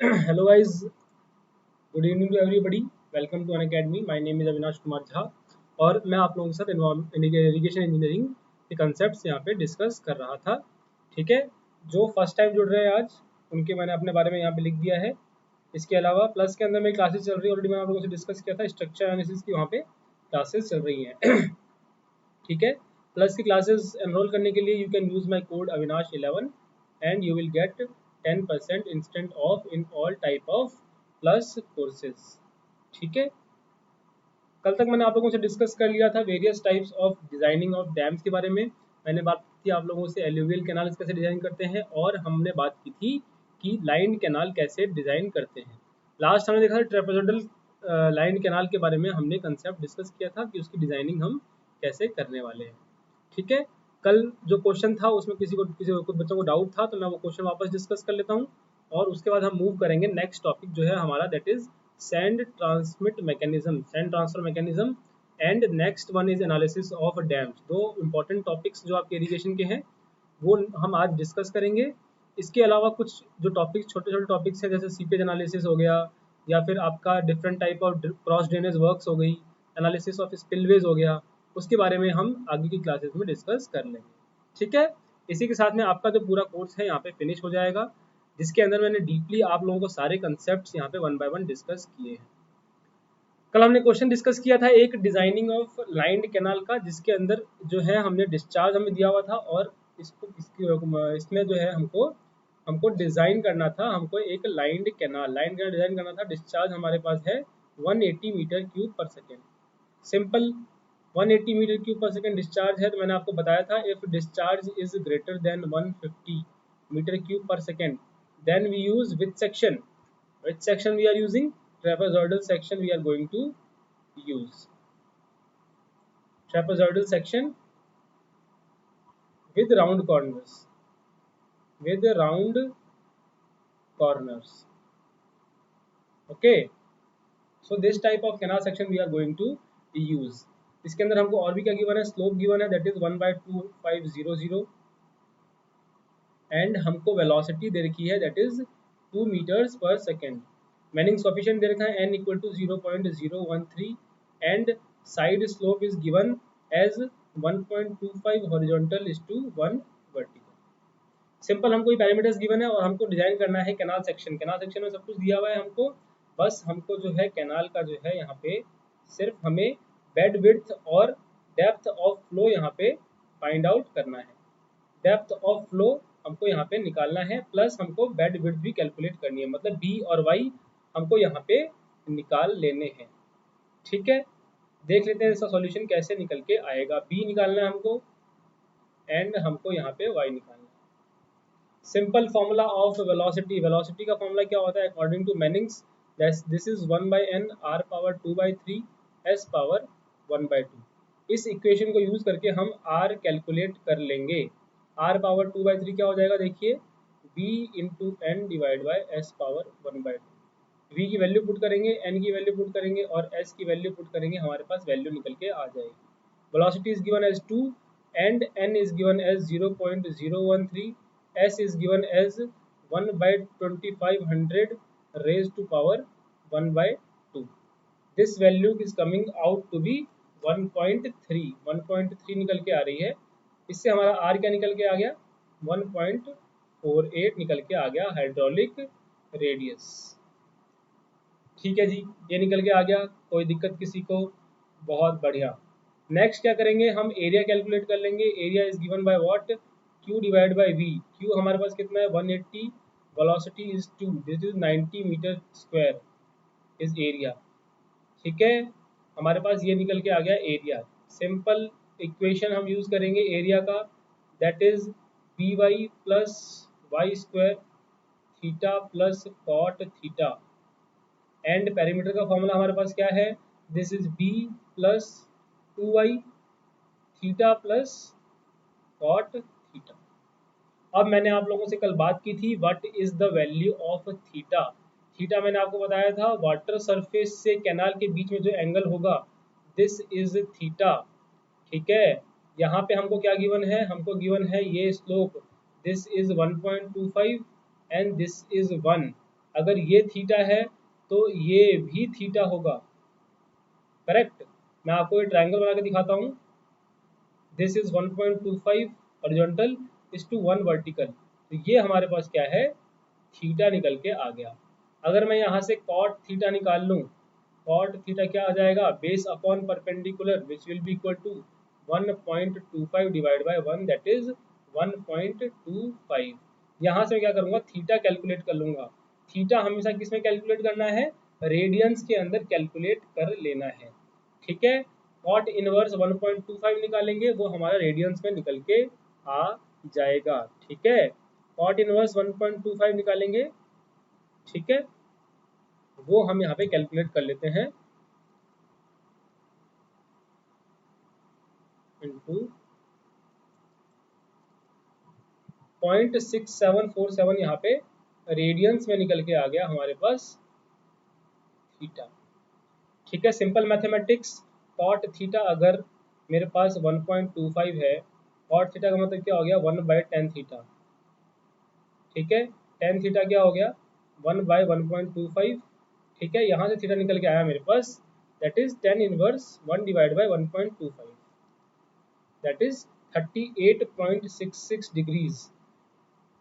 Hello guys, good evening to everybody. Welcome to Unacademy. My name is Avinash Kumar Jha और मैं आप लोगों के साथ इरिगेशन इंजीनियरिंग के कंसेप्ट्स यहाँ पे डिस्कस कर रहा था। ठीक है, जो फर्स्ट टाइम जुड़ रहे हैं आज उनके मैंने अपने बारे में यहाँ पे लिख दिया है। इसके अलावा प्लस के अंदर मेरी क्लासेस चल रही है, ऑलरेडी मैंने आप लोगों से डिस्कस किया था, स्ट्रक्चर एनालिसिस की वहाँ पे क्लासेस चल रही हैं। ठीक है, प्लस की क्लासेस एनरोल करने के लिए you can use my code अविनाश11 and you will get 10% instant off in all type of plus courses. ठीक है, कल तक मैंने आप लोगों से डिस्कस कर लिया था various types of designing of dams के बारे में। मैंने बात की आप लोगों से एल्यूवियल कैनाल्स कैसे डिजाइन करते हैं और हमने बात की थी कि लाइन कैनाल कैसे डिजाइन करते हैं। लास्ट हमने देखा था ट्रेपेजोइडल लाइन कैनाल के बारे में हमने कंसेप्ट डिस्कस किया था कि उसकी डिजाइनिंग हम कैसे करने वाले हैं। ठीक है, कल जो क्वेश्चन था उसमें किसी कुछ बच्चों को डाउट था, तो मैं वो क्वेश्चन वापस डिस्कस कर लेता हूँ और उसके बाद हम मूव करेंगे। नेक्स्ट टॉपिक जो है हमारा that is sand transmit mechanism, sand transfer mechanism and next one is analysis of dams. दो इंपॉर्टेंट टॉपिक्स जो आपके इरिगेशन के हैं वो हम आज डिस्कस करेंगे। इसके अलावा कुछ जो टॉपिक्स, छोटे छोटे टॉपिक्स हैं, जैसे सीपेज एनालिसिस हो गया या फिर आपका different type of cross drainage works हो गई, एनालिसिस ऑफ स्पिलवेज हो गया, उसके बारे में हम आगे की क्लासेस में डिस्कस कर लेंगे। ठीक है, इसी के साथ में आपका जो पूरा कोर्स है यहाँ पे फिनिश हो जाएगा, जिसके अंदर मैंने डीपली आप लोगों को सारे कंसेप्ट्स यहाँ पे वन बाय वन डिस्कस किए हैं। कल हमने क्वेश्चन डिस्कस किया था एक डिजाइनिंग ऑफ लाइंड कैनाल का, जिसके अंदर जो है हमने डिस्चार्ज हमें दिया हुआ था और इसमें जो है हमको डिजाइन करना था, हमको एक लाइंड कैनाल डिजाइन करना था। डिस्चार्ज हमारे पास है 180 metre cube per second. Simple 180 metre cube per second discharge है, तो मैंने आपको बताया था if discharge is greater than 150 metre cube per second then we use which section we are using, trapezoidal section we are going to use, trapezoidal section with round corners. Okay, so this type of canal section we are going to use. इसके अंदर हमको और भी क्या given है, slope given है that is 1/2500 and हमको velocity दे रखी है that is 2 metres per second. Manning coefficient दे रखा है n equal to 0.013 and side slope is given as 1.25 horizontal is to 1 vertical. Simple हमको ये पैरामीटर्स गिवन है और हमको डिजाइन करना है कैनाल सेक्शन। कैनाल सेक्शन में सब कुछ दिया हुआ है हमको, बस हमको जो है कैनाल का जो है यहाँ पे सिर्फ हमें बेड विड्थ और डेप्थ ऑफ फ्लो यहाँ पे फाइंड आउट करना है। डेप्थ ऑफ फ्लो हमको यहाँ पे निकालना है, प्लस हमको बेड विड्थ भी कैलकुलेट करनी है, मतलब बी और वाई हमको यहाँ पे निकाल लेने हैं। ठीक है, देख लेते हैं इसका सॉल्यूशन कैसे निकल के आएगा। बी निकालना है हमको एंड हमको यहाँ पे वाई निकालना है। Simple formula of velocity, velocity का फॉर्मूला क्या होता है according to Manning's, this is 1/n r power 2/3 s power 1/2। इस इक्वेशन को यूज करके हम r कैलकुलेट कर लेंगे। r पावर 2/3 क्या हो जाएगा, देखिए v into N divide by S power 1/2। v की वैल्यू पुट करेंगे, n की वैल्यू पुट करेंगे और s की वैल्यू पुट करेंगे, हमारे पास वैल्यू निकल के आ जाएगी। Velocity is given as 2 and n is given as 0.013, s is given as 1/2500 raised to power 1/2. This value is coming out to be 1.3 निकल के आ रही है। इससे हमारा r क्या निकल के आ गया, 1.48 निकल के आ गया हाइड्रोलिक रेडियस। ठीक है जी, ये निकल के आ गया, कोई दिक्कत किसी को, बहुत बढ़िया। नेक्स्ट क्या करेंगे, हम एरिया कैलकुलेट कर लेंगे। Area is given by what, Q divide by V। Q हमारे पास कितना है 180, velocity is 2, this is 90 metre square is area. ठीक है, हमारे पास ये निकल के आ गया एरिया। सिंपल इक्वेशन हम यूज करेंगे एरिया का, that is BY plus Y square theta plus cot theta and perimeter का फॉर्मूला हमारे पास क्या है, this is B plus 2y theta plus cot theta. अब मैंने आप लोगों से कल बात की थी what is the value of theta. Theta मैंने आपको बताया था वाटर सरफेस से कैनाल के बीच में जो एंगल होगा दिस इज थीटा। ठीक है, यहाँ पे हमको क्या गिवन है, हमको गिवन है ये slope, this is 1.25 and this is 1। अगर ये थीटा है तो ये भी थीटा होगा, करेक्ट। मैं आपको ये ट्रायंगल बना के दिखाता हूँ। This is 1.25 horizontal is to 1 vertical, तो ये हमारे पास क्या है, थीटा निकल के आ गया। अगर मैं यहाँ से कॉट थीटा निकाल लूँ, कॉट थीटा क्या आ जाएगा, base upon perpendicular which will be equal to 1.25 divide by 1 that is 1.25। यहाँ से मैं क्या करूँगा, थीटा कैलकुलेट कर लूँगा। थीटा हमेशा किस में कैलकुलेट करना है, रेडियंस के अंदर कैलकुलेट कर लेना है, ठीक है। कॉट इनवर्स 1.25 निकालेंगे, वो हमारा रेडियंस में निकल के आ जाएगा, ठीक है। कॉट इनवर्स 1.25 निकालेंगे, ठीक है, वो हम यहाँ पे कैलकुलेट कर लेते हैं इनटू 0.6747, यहाँ पे रेडियंस में निकल के आ गया हमारे पास थीटा, ठीक है। सिंपल मैथमेटिक्स, कॉट थीटा अगर मेरे पास 1.25 है, कॉट थीटा का मतलब क्या हो गया, 1/10 थीटा, ठीक है। टेन थीटा क्या हो गया, 1/1.25, ठीक है। यहाँ से थीटा निकल के आया मेरे पास, that is 10 inverse 1 divide by 1.25, that is 38.66 degrees,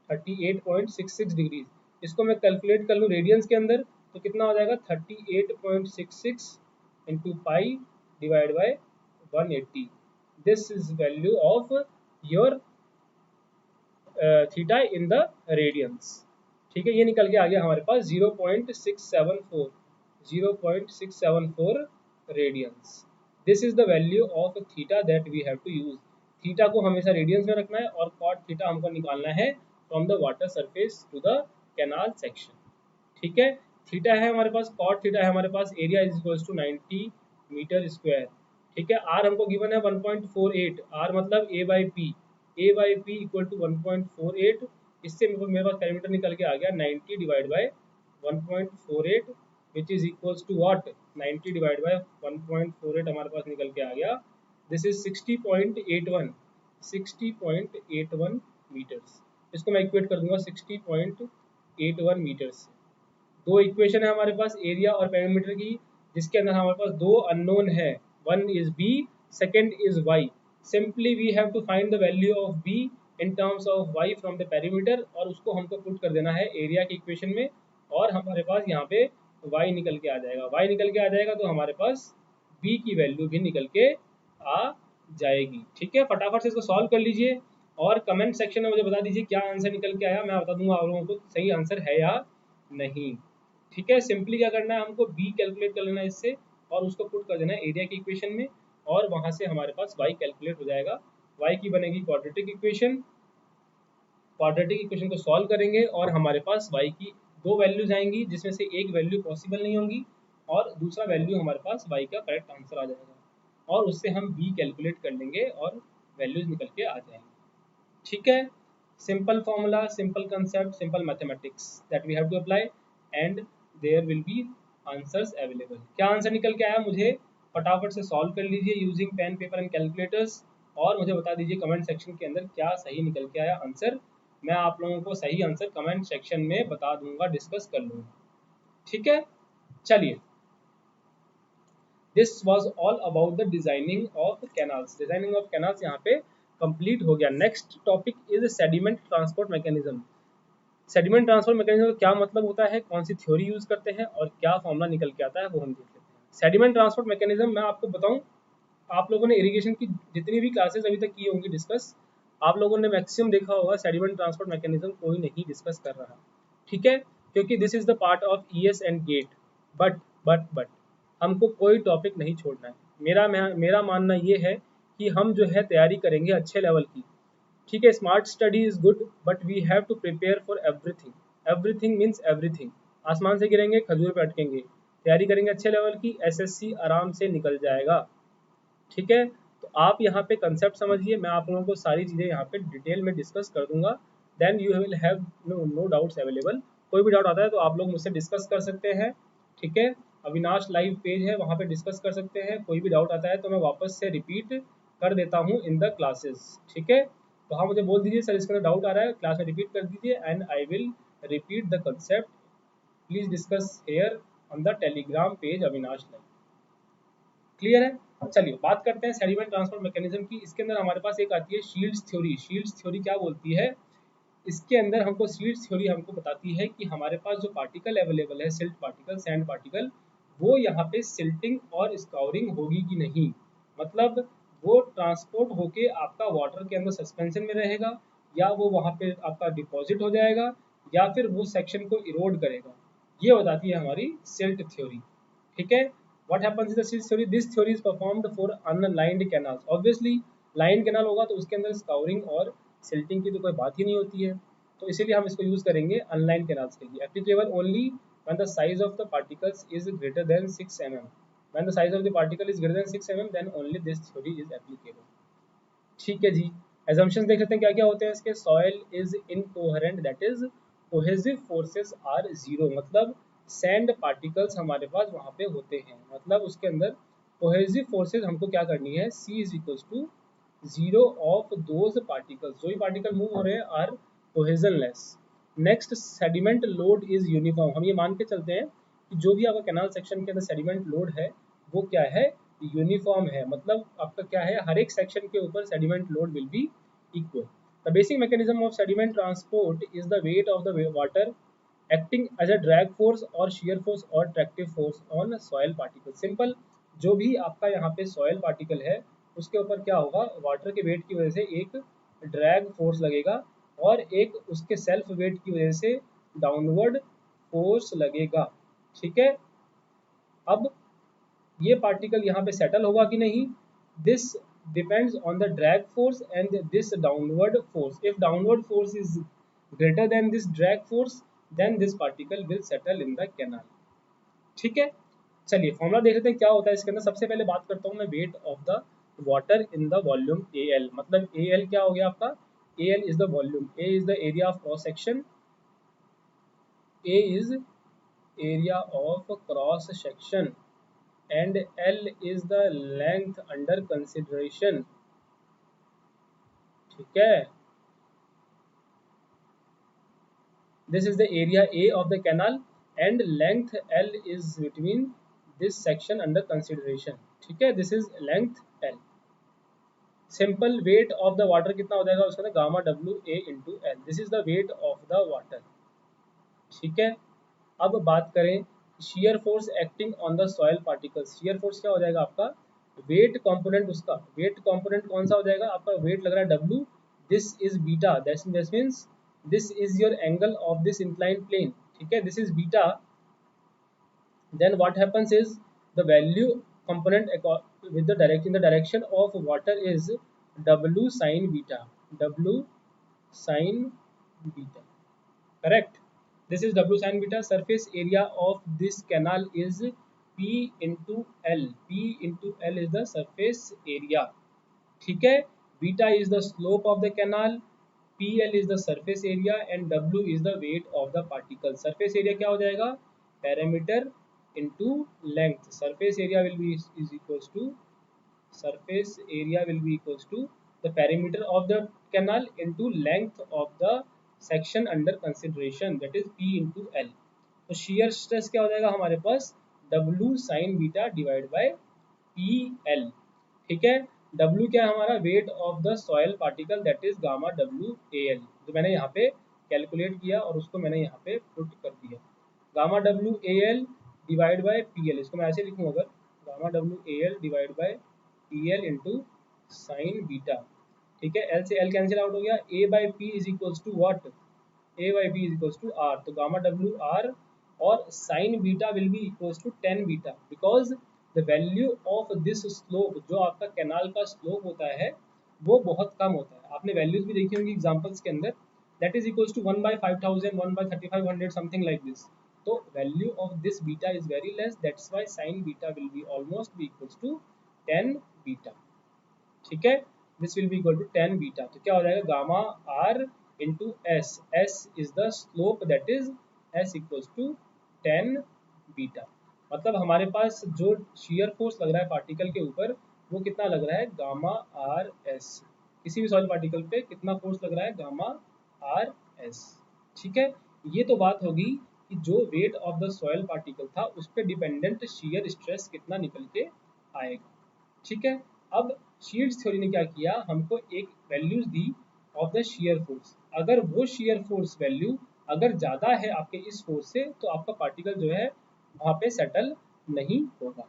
38.66 degrees. इसको मैं कैलकुलेट कर लूँ रेडियंस के अंदर तो कितना हो जाएगा, 38.66 into pi divide by 180, this is value of your theta in the radians, ठीक है। ये निकल के आ गया हमारे पास 0.674 radians. This is the value of theta that we have to use. Theta को हमेशा रेडियंस में रखना है और कॉट थीटा हमको निकालना है from the water surface to the canal section, ठीक है। थीटा है हमारे पास, कॉट थीटा है हमारे पास, area is equals to 90 metre square, ठीक है। आर हमको गिवन है 1.48, आर मतलब A by P, A by P equal to 1.48। इससे मेरे पास पैरामीटर निकल के आ गया 90 divide by 1.48 which is equals to what, 90 divide by 1.48 हमारे पास निकल के आ गया, दिस इज 60.81 मीटर्स। इसको मैं इक्वेट कर दूंगा 60.81 मीटर्स से। दो इक्वेशन है हमारे पास एरिया और पेरीमीटर की, जिसके अंदर हमारे पास दो अननोन है, one is B, second is Y. Simply we have to find the value of B in terms of Y from the perimeter, और उसको हमको पुट कर देना है एरिया की इक्वेशन में, और हमारे पास यहाँ पे वाई निकल के आ जाएगा। वाई निकल के आ जाएगा तो हमारे पास बी की वैल्यू भी निकल के आ जाएगी, ठीक है। फटाफट से इसको सॉल्व कर लीजिए और कमेंट सेक्शन में मुझे बता दीजिए क्या आंसर निकल के आया, मैं बता दूंगा आप लोगों को सही आंसर है या नहीं, ठीक है। सिंपली क्या करना है, हमको बी कैलकुलेट कर लेना है इससे, और उसको पुट कर देना है एरिया की इक्वेशन में, और वहां से हमारे पास वाई कैलकुलेट हो जाएगा। वाई की बनेगी क्वाड्रेटिक इक्वेशन, क्वाड्रेटिक इक्वेशन को सॉल्व करेंगे और हमारे पास वाई की दो वैल्यूज आएंगी, जिसमें से एक वैल्यू पॉसिबल नहीं होगी और दूसरा वैल्यू हमारे पास वाई का करेक्ट आंसर आ जाएगा, और उससे हम बी कैलकुलेट कर लेंगे और वैल्यूज निकल के आ जाएंगे, ठीक है। Simple formula, simple concept, simple mathematics that we have to apply and there will be answers available. क्या आंसर निकल के आया, मुझे फटाफट से सॉल्व कर लीजिए using pen paper and calculators, और मुझे बता दीजिए कमेंट सेक्शन के अंदर क्या सही निकल के आया आंसर। मैं आप लोगों को सही आंसर कमेंट सेक्शन में बता दूंगा, डिस्कस कर लूंगा, ठीक है। चलिए, this was all about the designing of canals. Designing of canals यहाँ पे कंप्लीट हो गया। Next topic is sediment transport mechanism. Sediment transport mechanism का क्या मतलब होता है, कौन सी थ्योरी यूज करते हैं और क्या फॉर्मूला निकल के आता है, वो हम देख लेते हैं। सेडिमेंट ट्रांसपोर्ट मैकेनिज्म मैं आपको बताऊं, आप लोगों ने इरिगेशन की जितनी भी क्लासेस अभी तक की होंगी डिस्कस, आप लोगों ने मैक्सिमम देखा होगा सेडिमेंट ट्रांसपोर्ट मैकेनिज्म कोई नहीं डिस्कस कर रहा, ठीक है, क्योंकि this is the part of ES and GATE. But हमको कोई टॉपिक नहीं छोड़ना है। मेरा मानना ये है कि हम जो है तैयारी करेंगे अच्छे लेवल की, ठीक है। Smart study is good but we have to prepare for everything. Everything means everything, आसमान से गिरेंगे खजूर पे अटकेंगे। तैयारी करेंगे अच्छे लेवल की, एसएससी आराम से निकल जाएगा, ठीक है। तो आप यहाँ पे कंसेप्ट समझिए, मैं आप लोगों को सारी चीज़ें यहाँ पे डिटेल में डिस्कस कर दूंगा, then you will have no doubts available. कोई भी डाउट आता है तो आप लोग मुझसे डिस्कस कर सकते हैं, ठीक है। अविनाश लाइव पेज है, वहाँ पे डिस्कस कर सकते हैं। कोई भी डाउट आता है तो मैं वापस से रिपीट कर देता हूँ इन द क्लासेस, ठीक है। वहाँ मुझे बोल दीजिए सर इसके अंदर डाउट आ रहा है, क्लास में रिपीट कर दीजिए and I will repeat the concept please discuss hair on the Telegram page Avinash live. Clear है। चलिए बात करते हैं सेडिमेंट ट्रांसपोर्ट मैकेनिज्म की। इसके अंदर हमारे पास एक आती है शील्ड्स थ्योरी। शील्ड्स थ्योरी क्या बोलती है? इसके अंदर हमको शील्ड्स थ्योरी हमको बताती है कि हमारे पास जो पार्टिकल अवेलेबल है, सिल्ट पार्टिकल, सैंड पार्टिकल, वो यहाँ पे सिल्टिंग और स्काउरिंग होगी कि नहीं, मतलब वो ट्रांसपोर्ट होके आपका वाटर के अंदर सस्पेंशन में रहेगा, या वो वहाँ पे आपका डिपॉजिट हो जाएगा, या फिर वो सेक्शन को इरोड करेगा। ये बताती है हमारी सिल्ट थ्योरी। ठीक है। What happens in the silt theory? This theory is performed for unlined canals. Obviously, line canal होगा तो उसके अंदर स्काउरिंग और सिल्टिंग की तो कोई बात ही नहीं होती है, तो इसीलिए हम इसको यूज करेंगे अनलाइन कैनाल्स के लिए। Applicable only when the size of the particles is greater than 6 mm. When the size of the particle is greater than 6 mm, then only this theory is applicable. ठीक है जी। assumptions देख लेते हैं क्या क्या होते हैं इसके। Soil is incoherent, that is cohesive forces are zero, मतलब सैंड पार्टिकल्स हमारे पास वहाँ पे होते हैं, मतलब उसके अंदर कोहेसिव फोर्सेस हमको क्या करनी है, C is equals to zero of those particles, जो भी पार्टिकल मूव हो रहे हैं are cohesionless. Next, sediment load is uniform. हम ये मान के चलते हैं कि जो भी आपका कैनाल सेक्शन के अंदर सेडिमेंट लोड है वो क्या है, यूनिफॉर्म है, मतलब आपका क्या है, हर एक सेक्शन के ऊपर sediment load will be equal. The basic mechanism of sediment transport is the weight of the water acting as a drag force और शियर फोर्स और tractive force on soil particle. Simple, जो भी आपका यहाँ पे soil particle है उसके ऊपर क्या होगा, वाटर के वेट की वजह से एक ड्रैग फोर्स लगेगा और एक उसके सेल्फ वेट की वजह से डाउनवर्ड फोर्स लगेगा। ठीक है। अब ये पार्टिकल यहाँ पे सेटल होगा कि नहीं, this depends on the drag force and this downward force. If downward force is greater than this drag force, then this particle will settle in the canal. ठीक है। चलिए फॉर्मूला देख लेते हैं क्या होता है इसके अंदर। सबसे पहले बात करता हूँ मैं wait of the water in the volume AL, मतलब AL क्या हो गया आपका, AL is the volume, A is the area of cross section, A is area of cross section and L is the length under consideration। ठीक है। This is the area A of the canal and length L is between this section under consideration। ठीक है, this is length L। Simple, wait of the water कितना हो जाएगा उसका, gamma WA into L, this is the weight of the water. ठीक है। अब बात करें shear force acting on the soil particles. Shear force क्या हो जाएगा आपका, वेट कंपोनेंट, उसका वेट कंपोनेंट कौन सा हो जाएगा आपका, वेट लग रहा है W, this is beta, that means this is your angle of this inclined plane. ठीक है, this is beta, then what happens is the value component with the direct in the direction of water is W sin beta, W sin beta, correct। This is W sin beta। Surface area of this canal is P into L, P into L is the surface area। ठीक है। Beta is the slope of the canal, PL is the surface area and W is the weight of the particle। surface area क्या हो जाएगा, perimeter into length। surface area will be is equals to, surface area will be equals to the perimeter of the canal into length of the section under consideration, that is P into L। तो shear stress क्या हो जाएगा हमारे पास, W sin beta divided by PL। ठीक है। W क्या है हमारा, wait of the soil particle, that is gamma WAL, जो मैंने यहाँ पे कैलकुलेट किया और उसको मैंने यहाँ पे पुट कर दिया। Gamma WAL divide by PL, इसको मैं ऐसे लिखूँ अगर, gamma WAL divide by PL into sine beta. ठीक है, L से L कैंसिल आउट हो गया, A by P is equals to what, A by P is equals to R, तो गामा WR और sine beta will be equals to 10 beta, because the value of this slope, जो आपका canal का slope होता है वो बहुत कम होता है। आपने वैल्यूज भी देखी होंगी एग्जांपल्स के अंदर, that is equals to 1/5000, 1/3500 something like this. तो value of this beta is very less, that's why sine beta will be almost be equals to 10 beta. ठीक है, this will be equal to 10 beta. तो क्या हो जाएगा, gamma R into S, S is the slope, that is S equals to 10 beta. मतलब हमारे पास जो shear force लग रहा है पार्टिकल के ऊपर वो कितना लग रहा है, गामा RS। किसी भी सॉइल पार्टिकल पे कितना फोर्स लग रहा है, गामा RS। ठीक है, ये तो बात होगी कि जो wait of the soil particle था उस पर डिपेंडेंट शीयर स्ट्रेस कितना निकल के आएगा। ठीक है, अब शील्ड्स थ्योरी ने क्या किया, हमको एक values the of the shear force. अगर वो शीयर फोर्स वैल्यू अगर ज़्यादा है आपके इस फोर्स से तो आपका पार्टिकल जो है वहाँ पे सेटल नहीं होगा।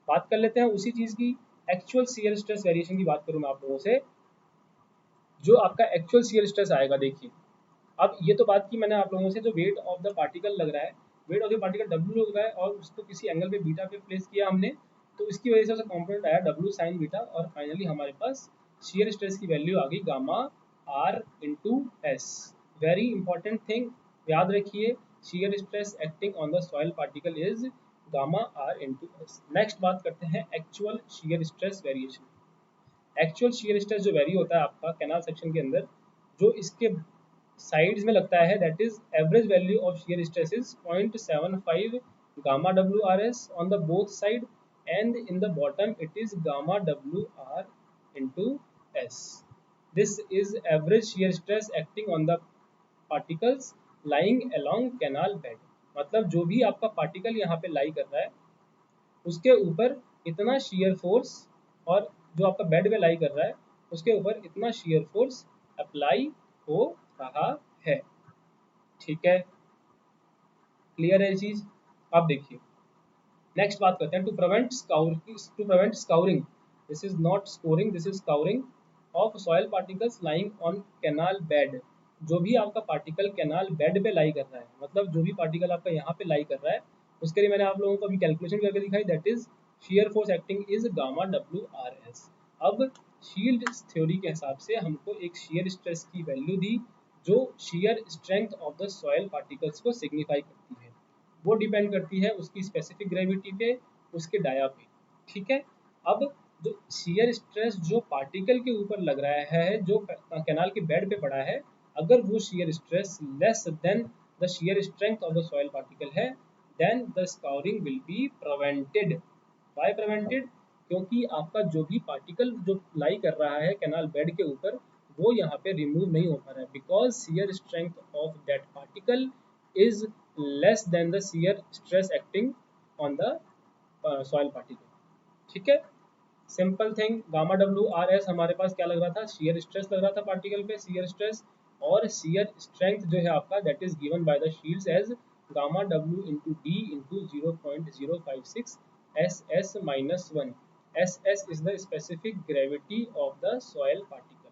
बात कर लेते हैं उसी चीज़ की, एक्चुअल शीयर स्ट्रेस वेरिएशन की बात करूँ मैं आप लोगों से, जो आपका एक्चुअल शीयर स्ट्रेस आएगा। देखिए, अब ये तो बात की मैंने आप लोगों से, जो वेट ऑफ द पार्टिकल लग रहा है, wait of the particle W लग रहा है और उसको किसी एंगल पे बीटा पे प्लेस किया हमने, तो इसकी वजह से उसका कॉम्पोनेंट आया डब्ल्यू साइन बीटा, और फाइनली हमारे पास शियर स्ट्रेस की वैल्यू आ गई gamma R into S. Very important thing याद रखिए, shear stress acting on the soil particle is gamma R into S. Next बात करते हैं actual shear stress variation. Actual shear stress जो वेरी होता है आपका कैनाल सेक्शन के अंदर, जो इसके साइड्स में लगता है, that is average value of shear stress is 0.75 gamma W R S on the both side, and in the bottom it is gamma W are into S. This is average shear stress acting on the particles lying along canal bed. मतलब जो भी आपका particle यहाँ पे लाई कर रहा है उसके ऊपर इतना शियर फोर्स, और जो आपका बेड में लाई कर रहा है उसके ऊपर इतना शियर फोर्स अप्लाई हो रहा है। ठीक है, क्लियर है ये चीज। अब देखिए नेक्स्ट बात करते हैं, to prevent scouring, this is not scoring, this is scouring of soil particles lying on canal bed. जो भी आपका पार्टिकल कैनाल बेड पे लाई कर रहा है, मतलब जो भी पार्टिकल आपका यहाँ पे लाई कर रहा है, उसके लिए मैंने आप लोगों को अभी कैलकुलेशन करके दिखाई, that is shear force acting is gamma W R S. अब शील्ड थ्योरी के हिसाब से हमको एक शियर स्ट्रेस की वैल्यू दी जो shear strength of the soil particles को सिग्निफाई करती है। वो डिपेंड करती है उसकी स्पेसिफिक ग्रेविटी पे, उसके डाया पे। ठीक है, अब जो शियर स्ट्रेस जो पार्टिकल के ऊपर लग रहा है, जो कैनाल के बेड पे पड़ा है, अगर वो shear stress less than the shear strength of the soil particle है, then the scouring will be prevented. Why prevented? क्योंकि आपका जो भी पार्टिकल जो लाई कर रहा है कैनाल बेड के ऊपर, वो यहाँ पे रिमूव नहीं हो पा रहा है, because shear strength of that particle is less than the shear stress acting on the soil particle। ठीक है, simple thing, gamma W R S हमारे पास क्या लग रहा था, शियर स्ट्रेस लग रहा था पार्टिकल पे, शियर स्ट्रेस, और शियर स्ट्रेंथ जो है आपका that is given by the Shields as gamma W into D into 0.056 S S minus 1। S S is the specific gravity of the soil particle.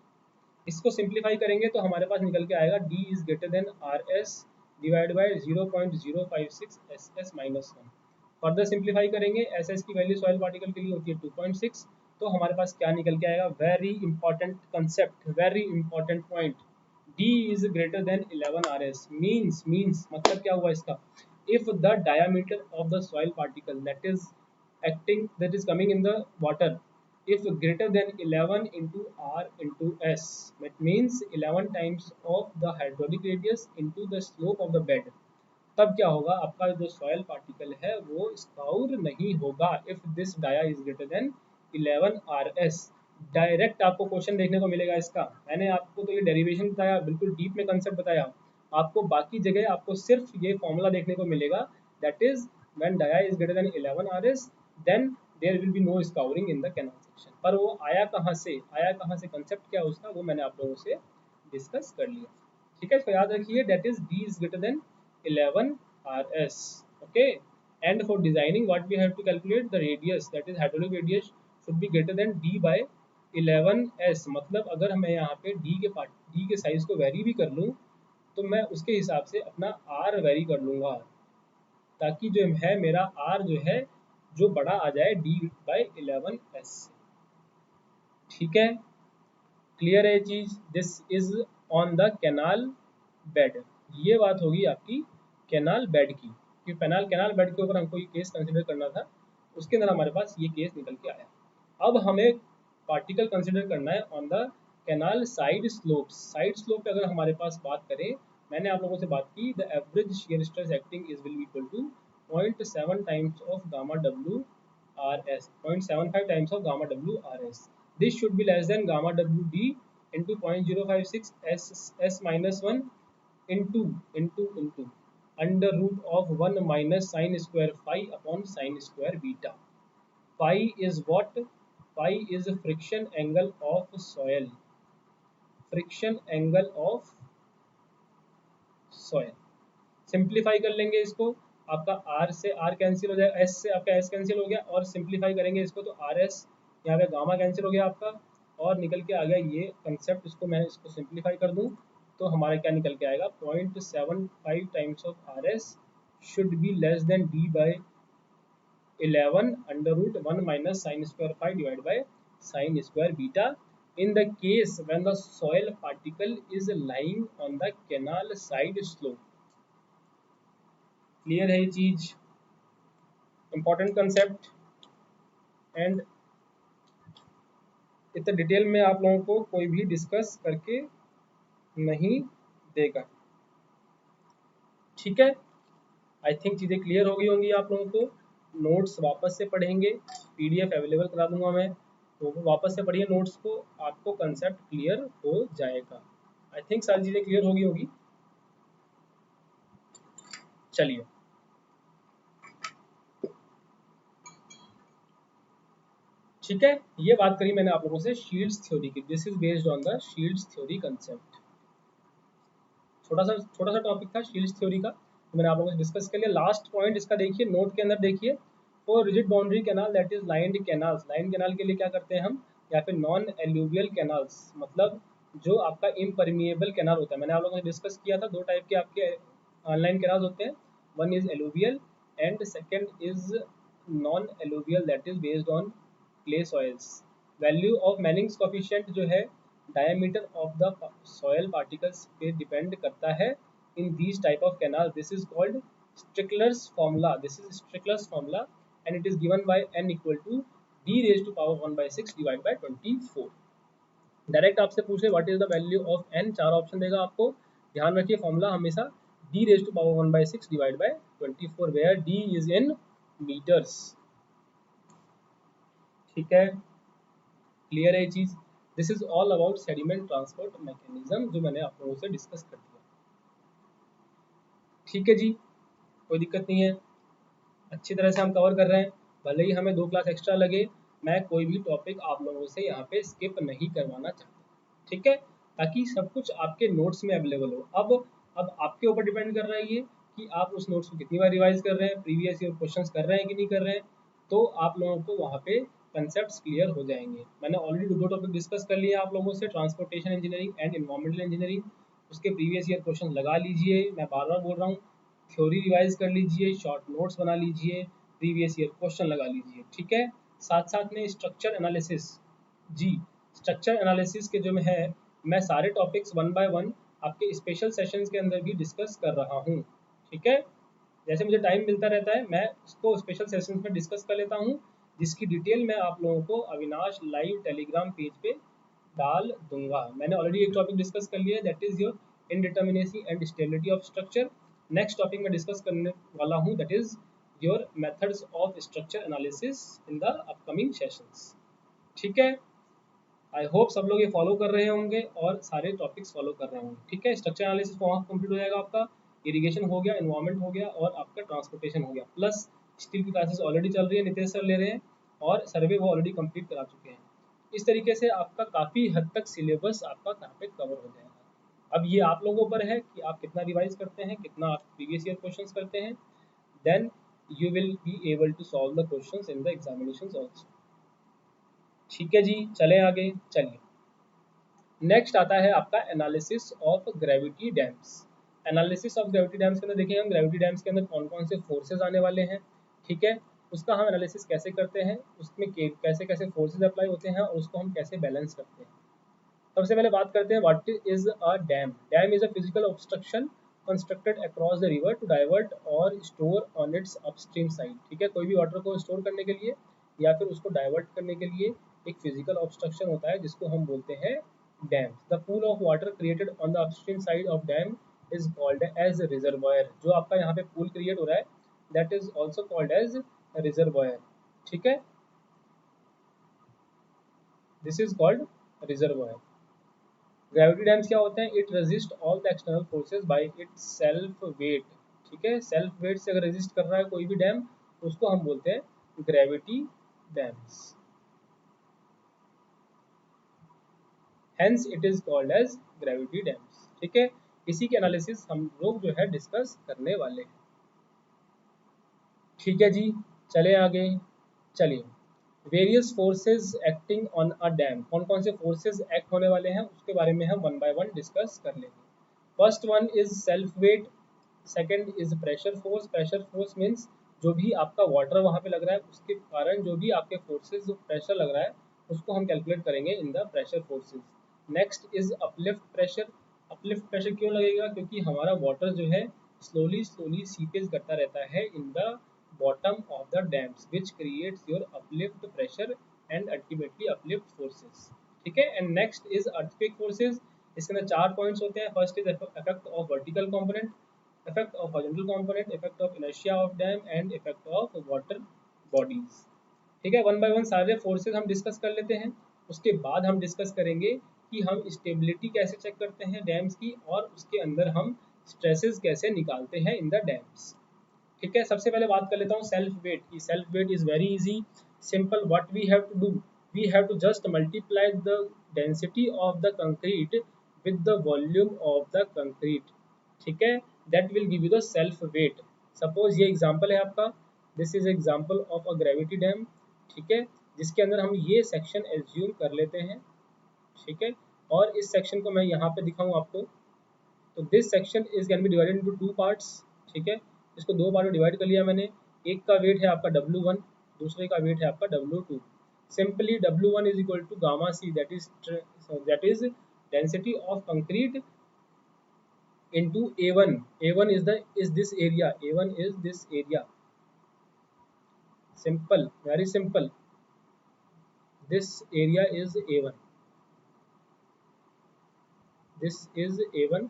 इसको simplify करेंगे तो हमारे पास निकल के आएगा D is greater than R S divide by 0.056 S S minus 1। Further simplify करेंगे, S S की वैल्यू सॉइल पार्टिकल के लिए होती है 2.6, तो हमारे पास क्या निकल के आएगा, very important concept, very important point, D is greater than 11 R S. Means मतलब क्या हुआ इसका, if the diameter of the soil particle that is coming in the water, if greater than 11 into r into s, that means 11 times of the hydraulic radius into the slope of the bed, तब क्या होगा, आपका जो soil particle है वो scour नहीं होगा if this dia is greater than 11 R S. Direct आपको क्वेश्चन देखने को मिलेगा इसका। मैंने आपको तो ये डेरिवेशन बताया, बिल्कुल डीप में कंसेप्ट बताया, आपको बाकी जगह आपको सिर्फ ये फॉर्मूला देखने को मिलेगा, that is when dia is greater than 11 R S then there will be no scouring in the canal section. पर वो आया कहाँ से, कंसेप्ट क्या उसका, वो मैंने आप लोगों से डिस्कस कर लिया। ठीक है, इसको याद रखिए, that is D is greater than 11 rs। okay, and for designing what we have to calculate the radius, that is hydraulic radius should be greater than d by 11s। मतलब अगर मैं यहाँ पे d के साइज को very भी कर लूँ तो मैं उसके हिसाब से अपना r वेरी कर लूँगा, ताकि जो है मेरा r जो है जो बड़ा आ जाए d by 11s। ठीक है, क्लियर है ये चीज। This is on the canal bed. ये बात होगी आपकी कैनाल बेड की, कि कैनाल बेड के ऊपर हमको ये केस कंसिडर करना था, उसके अंदर हमारे पास ये केस निकल के आया। अब हमें पार्टिकल कंसिडर करना है on the canal side slopes. Side slope पे अगर हमारे पास बात करें, मैंने आप लोगों से बात की, the average shear stress acting is will equal to 0.7 times of gamma W R S, 0.75 times of gamma W R S. This should be less than gamma W D into 0.056 s minus 1 into under root of 1 minus sine square phi upon sine square beta. Phi is what? Phi is friction angle of soil. Friction angle of soil. Simplify कर लेंगे इसको, आपका are से are cancel हो जाएगा, S से आपका S cancel हो गया, और सिंप्लीफाई करेंगे इसको तो आर एस यहाँ पे गामा कैंसिल हो गया आपका, और निकल के आ गया ये कंसेप्ट. इसको मैं इसको सिंप्लीफाई कर दूँ तो हमारा क्या निकल के आएगा, 0.75 times of R S should be less than D by 11 under root 1 minus sine square five divide by sine square beta in the case when the soil particle is lying on the canal side slope. Clear है ये चीज, important concept, and इतना detail में आप लोगों को कोई भी डिस्कस करके नहीं देगा. ठीक है, आई थिंक चीज़ें क्लियर हो गई होंगी आप लोगों को. नोट्स वापस से पढ़ेंगे, पीडीएफ अवेलेबल करा दूंगा मैं, तो वापस से पढ़िए नोट्स को, आपको कंसेप्ट क्लियर हो जाएगा. आई थिंक सारी चीज़ें क्लियर हो गई होगी. चलिए, ठीक है, ये बात करी मैंने आप लोगों से शील्ड्स थ्योरी की. This is based on the shields theory concept. छोटा सा टॉपिक था शील्ड्स थ्योरी का, तो मैंने आप लोगों से डिस्कस कर लिया. लास्ट पॉइंट इसका देखिए, नोट के अंदर देखिए, for rigid boundary canal that is lined canals. Line canal के लिए क्या करते हैं हम, या फिर नॉन एल्यूवियल कैनाल्स, मतलब जो आपका इम्परमिएबल कैनाल होता है. मैंने आप लोगों से डिस्कस किया था, दो टाइप के आपके ऑनलाइन कैनाल्स होते हैं. One is alluvial and second is non alluvial that is based on clay soils. Value of Manning's coefficient जो है diameter of the soil particles पे डिपेंड करता है in these type of canal. This is called Strickler's formula. This is Strickler's formula and it is given by n equal to d raise to power 1/6 divide by 24. Direct आपसे पूछे what is the value of n, चार option देगा आपको. ध्यान रखिए formula हमेशा d raise to power 1/6 divide by 24 where d is in metres. ठीक है, क्लियर है ये चीज. This is all about sediment transport mechanism, जो मैंने आप लोगों से डिस्कस कर दिया. ठीक है जी, कोई दिक्कत नहीं है, अच्छी तरह से हम कवर कर रहे हैं. भले ही हमें 2 क्लास एक्स्ट्रा लगे, मैं कोई भी टॉपिक आप लोगों से यहाँ पे स्किप नहीं करवाना चाहता. ठीक है, ताकि सब कुछ आपके नोट्स में अवेलेबल हो. अब आपके ऊपर डिपेंड कर रहा है ये कि आप उस नोट्स को कितनी बार रिवाइज कर रहे हैं, प्रीवियस ईयर क्वेश्चंस कर रहे हैं कि नहीं कर रहे हैं, तो आप लोगों को वहाँ पे कंसेप्ट्स क्लियर हो जाएंगे. मैंने ऑलरेडी 2 टॉपिक डिस्कस कर लिए आप लोगों से, transportation engineering and environmental engineering. उसके प्रीवियस ईयर क्वेश्चन लगा लीजिए, मैं बार बार बोल रहा हूँ. थ्योरी रिवाइज कर लीजिए, शॉर्ट नोट्स बना लीजिए, प्रीवियस ईयर क्वेश्चन लगा लीजिए. ठीक है, साथ साथ में स्ट्रक्चर एनालिसिस, जी स्ट्रक्चर एनालिसिस के जो है मैं सारे टॉपिक्स 1 बाय 1 आपके स्पेशल सेशंस के अंदर भी डिस्कस कर रहा हूँ. ठीक है, जैसे मुझे टाइम मिलता रहता है मैं उसको स्पेशल सेशंस में डिस्कस कर लेता हूँ, जिसकी डिटेल मैं आप लोगों को अविनाश लाइव टेलीग्राम पेज पे डाल दूंगा. मैंने ऑलरेडी एक टॉपिक डिस्कस कर लिया है, that is your indeterminacy and stability of structure. Next topic मैं डिस्कस करने वाला हूँ, that is your methods of structure analysis in the upcoming sessions. ठीक है, आई होप सब लोग ये फॉलो कर रहे होंगे और सारे टॉपिक्स फॉलो कर रहे होंगे. ठीक है, स्ट्रक्चर एनालिसिस वहाँ कंप्लीट हो जाएगा आपका, इरिगेशन हो गया, एनवायरमेंट हो गया, और आपका ट्रांसपोर्टेशन हो गया. प्लस स्टील की क्लासेस ऑलरेडी चल रही है, नितेश सर ले रहे हैं, और सर्वे वो ऑलरेडी कंप्लीट करा चुके हैं. इस तरीके से आपका काफ़ी हद तक सिलेबस आपका यहाँ पे कवर हो जाएगा. अब ये आप लोगों पर है कि आप कितना रिवाइज करते हैं, कितना आप प्रीवियस ईयर क्वेश्चंस करते हैं, then you will be able to solve the questions in the examinations also. ठीक है जी, चलें आगे. चलिए, नेक्स्ट आता है आपका analysis of gravity dams. Analysis of gravity dams के अंदर देखिए हम ग्रेविटी डैम्स के अंदर कौन कौन से फोर्सेज आने वाले हैं. ठीक है, उसका हम एनालिसिस कैसे करते हैं, उसमें कैसे कैसे फोर्सेज अप्लाई होते हैं, और उसको हम कैसे बैलेंस करते हैं. सबसे पहले बात करते हैं what is a dam. Dam is a physical obstruction constructed across the river to divert और store on its upstream side. ठीक है, कोई भी वाटर को स्टोर करने के लिए या फिर उसको डाइवर्ट करने के लिए एक फिजिकल ऑब्स्ट्रक्शन होता है जिसको हम बोलते हैं dam. The pool of water created on the upstream side of dam is called as reservoir. जो आपका यहाँ पे पूल क्रिएट हो रहा है that is also called as reservoir. ठीक है, this is called reservoir. Gravity dams क्या होते हैं, it resist all the external forces by its self weight. ठीक है, सेल्फ वेट से अगर रेजिस्ट कर रहा है कोई भी डैम तो उसको हम बोलते हैं gravity dams, hence it is called as gravity dams. ठीक है, इसी के एनालिसिस हम लोग जो है डिस्कस करने वाले हैं। ठीक है जी, चले आगे। चलिए, various forces acting on a dam, कौन कौन से फोर्सेस एक्ट होने वाले हैं उसके बारे में हम वन बाय वन डिस्कस कर लेंगे। First one is self weight, second is pressure force. Pressure force means जो भी आपका वाटर वहाँ पे लग रहा है उसके कारण जो भी आपके फोर्सेस जो प्रेशर लग रहा है उसको हम कैलकुलेट करेंगे in the pressure forces. Next is uplift pressure. Uplift pressure क्यों लगेगा, क्योंकि हमारा वाटर जो है स्लोली स्लोली सीपेज करता रहता है in the bottom of the dams which creates your uplift pressure and ultimately uplift forces। ठीक है, and next is earthquake forces। इसके अंदर 4 पॉइंट्स होते हैं। First is effect of vertical component, effect of horizontal component, effect of inertia of dam and effect of water bodies. ठीक है, one by one सारे forces हम डिस्कस कर लेते हैं। उसके बाद हम डिस्कस करेंगे कि हम स्टेबिलिटी कैसे चेक करते हैं डैम्स की और उसके अंदर हम स्ट्रेसेस कैसे निकालते हैं इन द डैम्स। ठीक है, सबसे पहले बात कर लेता हूँ सेल्फ वेट की। Self weight is very easy, simple. What we have to do, we have to just multiply the density of the concrete with the volume of the concrete. ठीक है, that will give you the self weight. Suppose ये example है आपका, this is example of a gravity dam. ठीक है, जिसके अंदर हम ये सेक्शन एज्यूम कर लेते हैं। ठीक है, और इस सेक्शन को मैं यहाँ पे दिखाऊँ आपको, तो this section is can be divided into 2 parts. ठीक है, इसको 2 पार्ट में डिवाइड कर लिया मैंने। एक का वेट है आपका W1, दूसरे का वेट है आपका W2। Simply W1 is equal to gamma C, that is density of concrete into A1। A1 is this area, A1 is this area। simple, very simple, this area is A1, this is A1,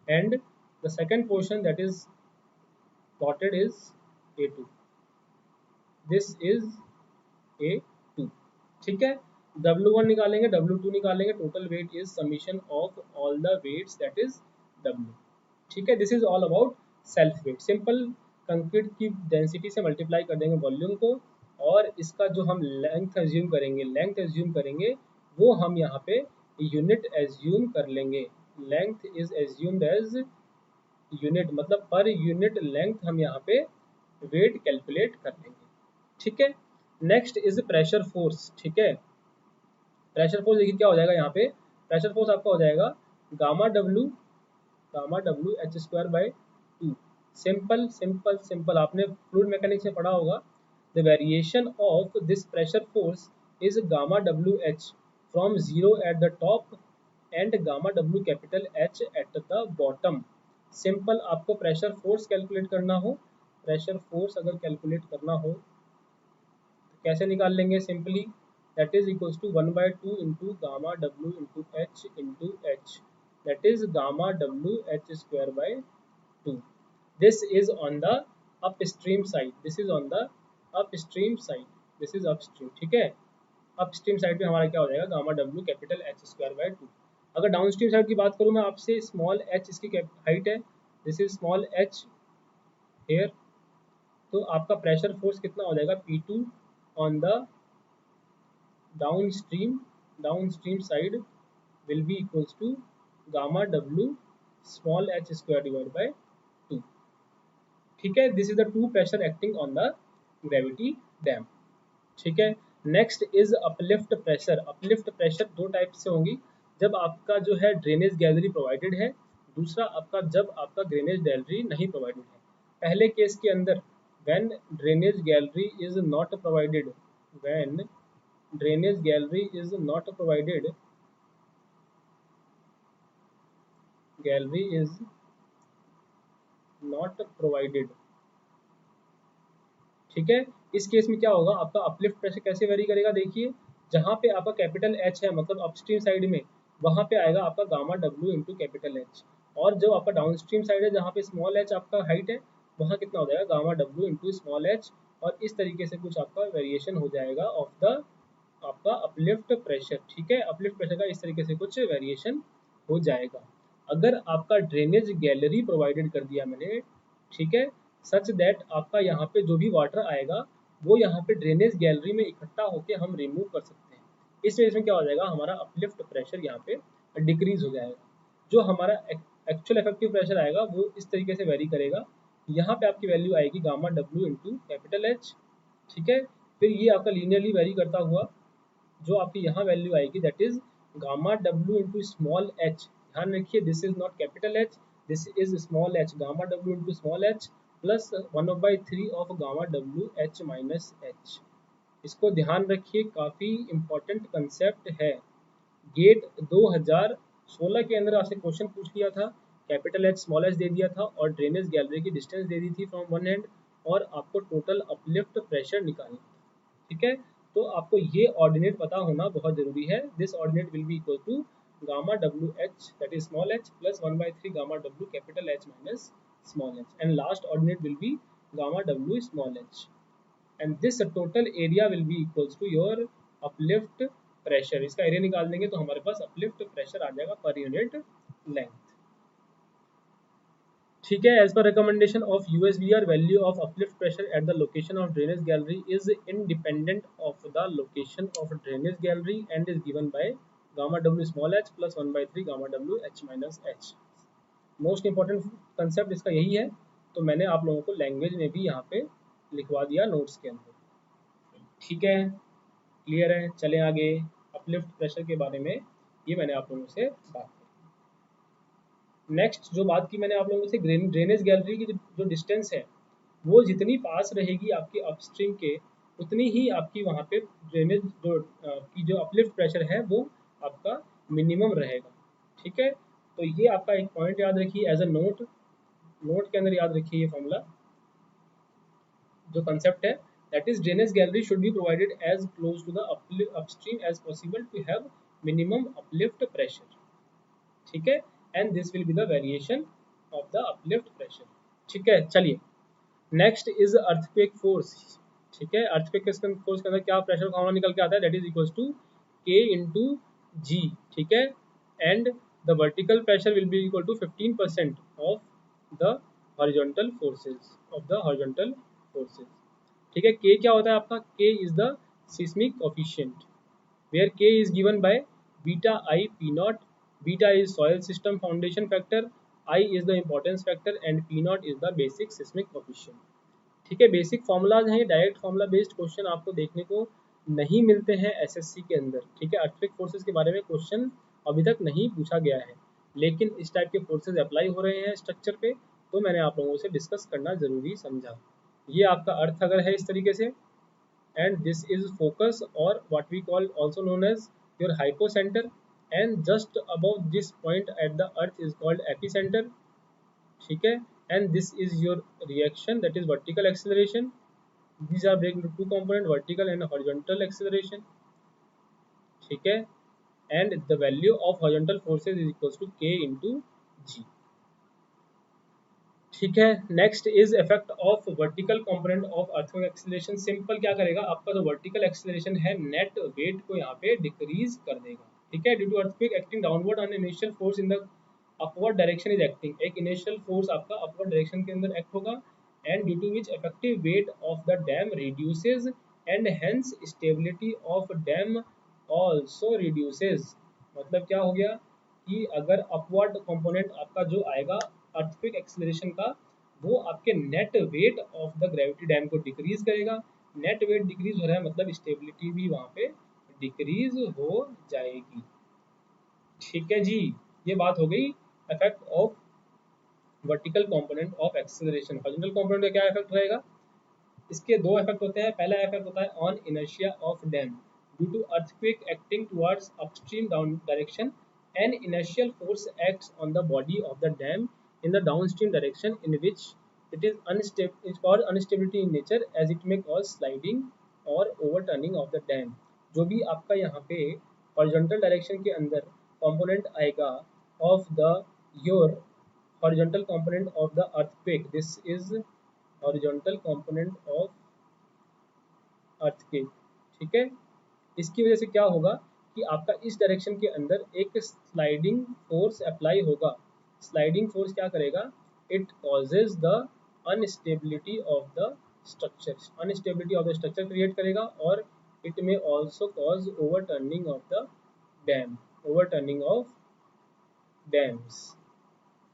and the second portion that is dotted is A2, this is A2। ठीक है, W1 निकालेंगे, W2 निकालेंगे, total weight is summation of all the weights that is W। ठीक है, this is all about self weight. Simple, concrete की density से multiply कर देंगे वॉल्यूम को, और इसका जो हम लेंथ एज्यूम करेंगे वो हम यहाँ पे यूनिट एज्यूम कर लेंगे। Length is assumed as unit, मतलब पर यूनिट लेंथ हम यहाँ पे वेट कैलकुलेट कर लेंगे। ठीक है, नेक्स्ट इज प्रेशर फोर्स। ठीक है, प्रेशर फोर्स देखिए क्या हो जाएगा यहाँ पे, प्रेशर फोर्स आपका हो जाएगा gamma W H square by 2। Simple simple simple, आपने फ्लूइड मैकेनिक्स में पढ़ा होगा, the variation of this pressure force is gamma W H from 0 at the top and gamma W capital H at the bottom. Simple, आपको pressure force calculate करना हो, pressure force अगर calculate करना हो तो कैसे निकाल लेंगे, simply that is equals to 1/2 into gamma w into h, that is gamma w h square by 2। this is on the upstream side, this is on the upstream side, this is upstream। ठीक है, upstream side पे हमारा क्या हो जाएगा, gamma W capital H square by 2। अगर downstream side की बात करूँ मैं आपसे, स्मॉल एच इसकी हाइट है, this is small H here, तो आपका प्रेशर फोर्स कितना हो जाएगा, P2 on the downstream side will be equals to gamma w small h square divided by 2। ठीक है, this is the two pressure acting on the gravity dam. ठीक है, next is uplift pressure. Uplift pressure दो type से होंगी, जब आपका जो है ड्रेनेज गैलरी प्रोवाइडेड है, दूसरा आपका जब आपका ड्रेनेज गैलरी नहीं प्रोवाइडेड है। पहले केस के अंदर when drainage gallery is not provided, when drainage gallery is not provided, gallery is not provided। ठीक है, इस केस में क्या होगा, आपका अपलिफ्ट प्रेशर कैसे वेरी करेगा, देखिए जहाँ पे आपका कैपिटल एच है मतलब अपस्ट्रीम साइड में, वहाँ पे आएगा आपका gamma W into capital H, और जो आपका डाउनस्ट्रीम साइड है जहाँ पे स्मॉल एच आपका हाइट है, वहाँ कितना हो जाएगा, gamma W into small H. और इस तरीके से कुछ आपका वेरिएशन हो जाएगा ऑफ द आपका अपलिफ्ट प्रेशर। ठीक है, अपलिफ्ट प्रेशर का इस तरीके से कुछ वेरिएशन हो जाएगा। अगर आपका ड्रेनेज गैलरी प्रोवाइडेड कर दिया मैंने, ठीक है, सच दैट आपका यहाँ पे जो भी वाटर आएगा वो यहाँ पे ड्रेनेज गैलरी में इकट्ठा होकर हम रिमूव कर सकते हैं। इस वजह से क्या हो जाएगा, हमारा अपलिफ्ट प्रेशर यहाँ पे डिक्रीज हो जाएगा। जो हमारा एक्चुअल इफेक्टिव प्रेशर आएगा वो इस तरीके से वेरी करेगा। यहाँ पे आपकी वैल्यू आएगी gamma W into capital H, ठीक है। फिर ये आपका लीनियरली वेरी करता हुआ जो आपकी यहाँ वैल्यू आएगी that is gamma W into small H. ध्यान रखिए this is not capital H, this is small H, gamma W into small H plus 1/3 of gamma W H minus H. इसको ध्यान रखिए, काफ़ी इंपॉर्टेंट कंसेप्ट है। Gate 2016 के अंदर आपसे क्वेश्चन पूछ लिया था, कैपिटल एच स्मॉल एच दे दिया था और ड्रेनेज गैलरी की डिस्टेंस दे दी थी फ्रॉम वन एंड, और आपको टोटल अपलिफ्ट प्रेशर निकालना, ठीक है। तो आपको ये ऑर्डिनेट पता होना बहुत जरूरी है। This ordinate will be equal to gamma W H that is small H plus 1/3 gamma W capital H minus small H, and last ordinate will be gamma W small H, and this total area will be equals to your uplift pressure. इसका area निकाल देंगे तो हमारे पास uplift pressure आ जाएगा per unit length, ठीक है। As per recommendation of USBR, value of uplift pressure at the location of drainage gallery is independent of the location of drainage gallery and is given by gamma W small H plus 1/3 gamma W H minus H. Most important concept इसका यही है, तो मैंने आप लोगों को language में भी यहाँ पे लिखवा दिया नोट्स के अंदर, ठीक है। क्लियर है, चलें आगे। अपलिफ्ट प्रेशर के बारे में ये मैंने आप लोगों से बात की। नेक्स्ट जो बात की मैंने आप लोगों से, ड्रेनेज गैलरी की जो डिस्टेंस है वो जितनी पास रहेगी आपकी अपस्ट्रीम के, उतनी ही आपकी वहाँ पे ड्रेनेज की जो अपलिफ्ट प्रेशर है वो आपका मिनिमम रहेगा, ठीक है। तो ये आपका एक पॉइंट याद रखिए एज अ नोट, नोट के अंदर याद रखिए ये फॉर्मूला जो कंसेप्ट है, that is drainage gallery should be provided as close to the upstream as possible to have minimum uplift pressure, ठीक है, and this will be the variation of the uplift pressure, ठीक है। चलिए next is earthquake force, ठीक है। Earthquake force के अंदर क्या प्रेशर फॉर्मूला निकल के आता है, that is equals to K into G, ठीक है, and the vertical pressure will be equal to 15% of the horizontal forces of the horizontal forces, ठीक है। के क्या होता है आपका, K is the seismic coefficient where K is given by beta I P naught. Beta is soil system foundation factor, I is the importance factor and P naught is the basic seismic coefficient, ठीक है। Basic formulas हैं, direct formula based question आपको देखने को नहीं मिलते हैं SSC के अंदर, ठीक है। अर्थक्वेक फोर्सेज के बारे में क्वेश्चन अभी तक नहीं पूछा गया है, लेकिन इस टाइप के फोर्सेज अप्लाई हो रहे हैं स्ट्रक्चर पे, तो मैंने आप लोगों से डिस्कस करना जरूरी समझा। ये आपका अर्थ अगर है इस तरीके से, एंड दिस इज फोकस और what we call also known as your hypocentre, and just above this point at the earth is called epicentre, ठीक है। And this is your reaction that is vertical acceleration, these are break into two component vertical and horizontal acceleration, ठीक है, and the value of horizontal forces is equals to k into g, ठीक है। Next is effect of vertical component of earthquake acceleration. Simple क्या करेगा, आपका जो vertical acceleration है net weight को यहाँ पे डिक्रीज कर देगा, ठीक है। Due to earthquake acting downward on initial force in the upward direction is acting, एक इनिशियल फोर्स आपका अपवर्ड डायरेक्शन के अंदर एक्ट होगा, and due to which effective weight of the dam reduces and hence stability of dam also reduces. मतलब क्या हो गया कि अगर अपवर्ड कंपोनेंट आपका जो आएगा अर्थक्वेक एक्सेलरेशन का, वो आपके net wait of the gravity dam को डिक्रीज करेगा। नेट वेट डिक्रीज हो रहा है मतलब स्टेबिलिटी भी वहाँ पे डिक्रीज हो जाएगी, ठीक है जी। ये बात हो गई effect of vertical component of acceleration. Horizontal component का क्या इफेक्ट रहेगा, इसके दो इफेक्ट होते हैं। पहला इफेक्ट होता है on inertia of dam due to earthquake acting towards upstream down direction, an inertial force acts on the body of the dam in the downstream direction in which it is unstable, it's called instability in nature as it may cause sliding or overturning of the dam। जो भी आपका यहाँ पे horizontal direction के अंदर component आएगा of the your horizontal component of the earthquake, this is horizontal component of earthquake, ठीक है। इसकी वजह से क्या होगा कि आपका इस डायरेक्शन के अंदर एक स्लाइडिंग फोर्स अप्लाई होगा। स्लाइडिंग फोर्स क्या करेगा, it causes the unstability of the structure, unstability of the structure create करेगा, और it may also cause overturning of the dam, overturning of dams.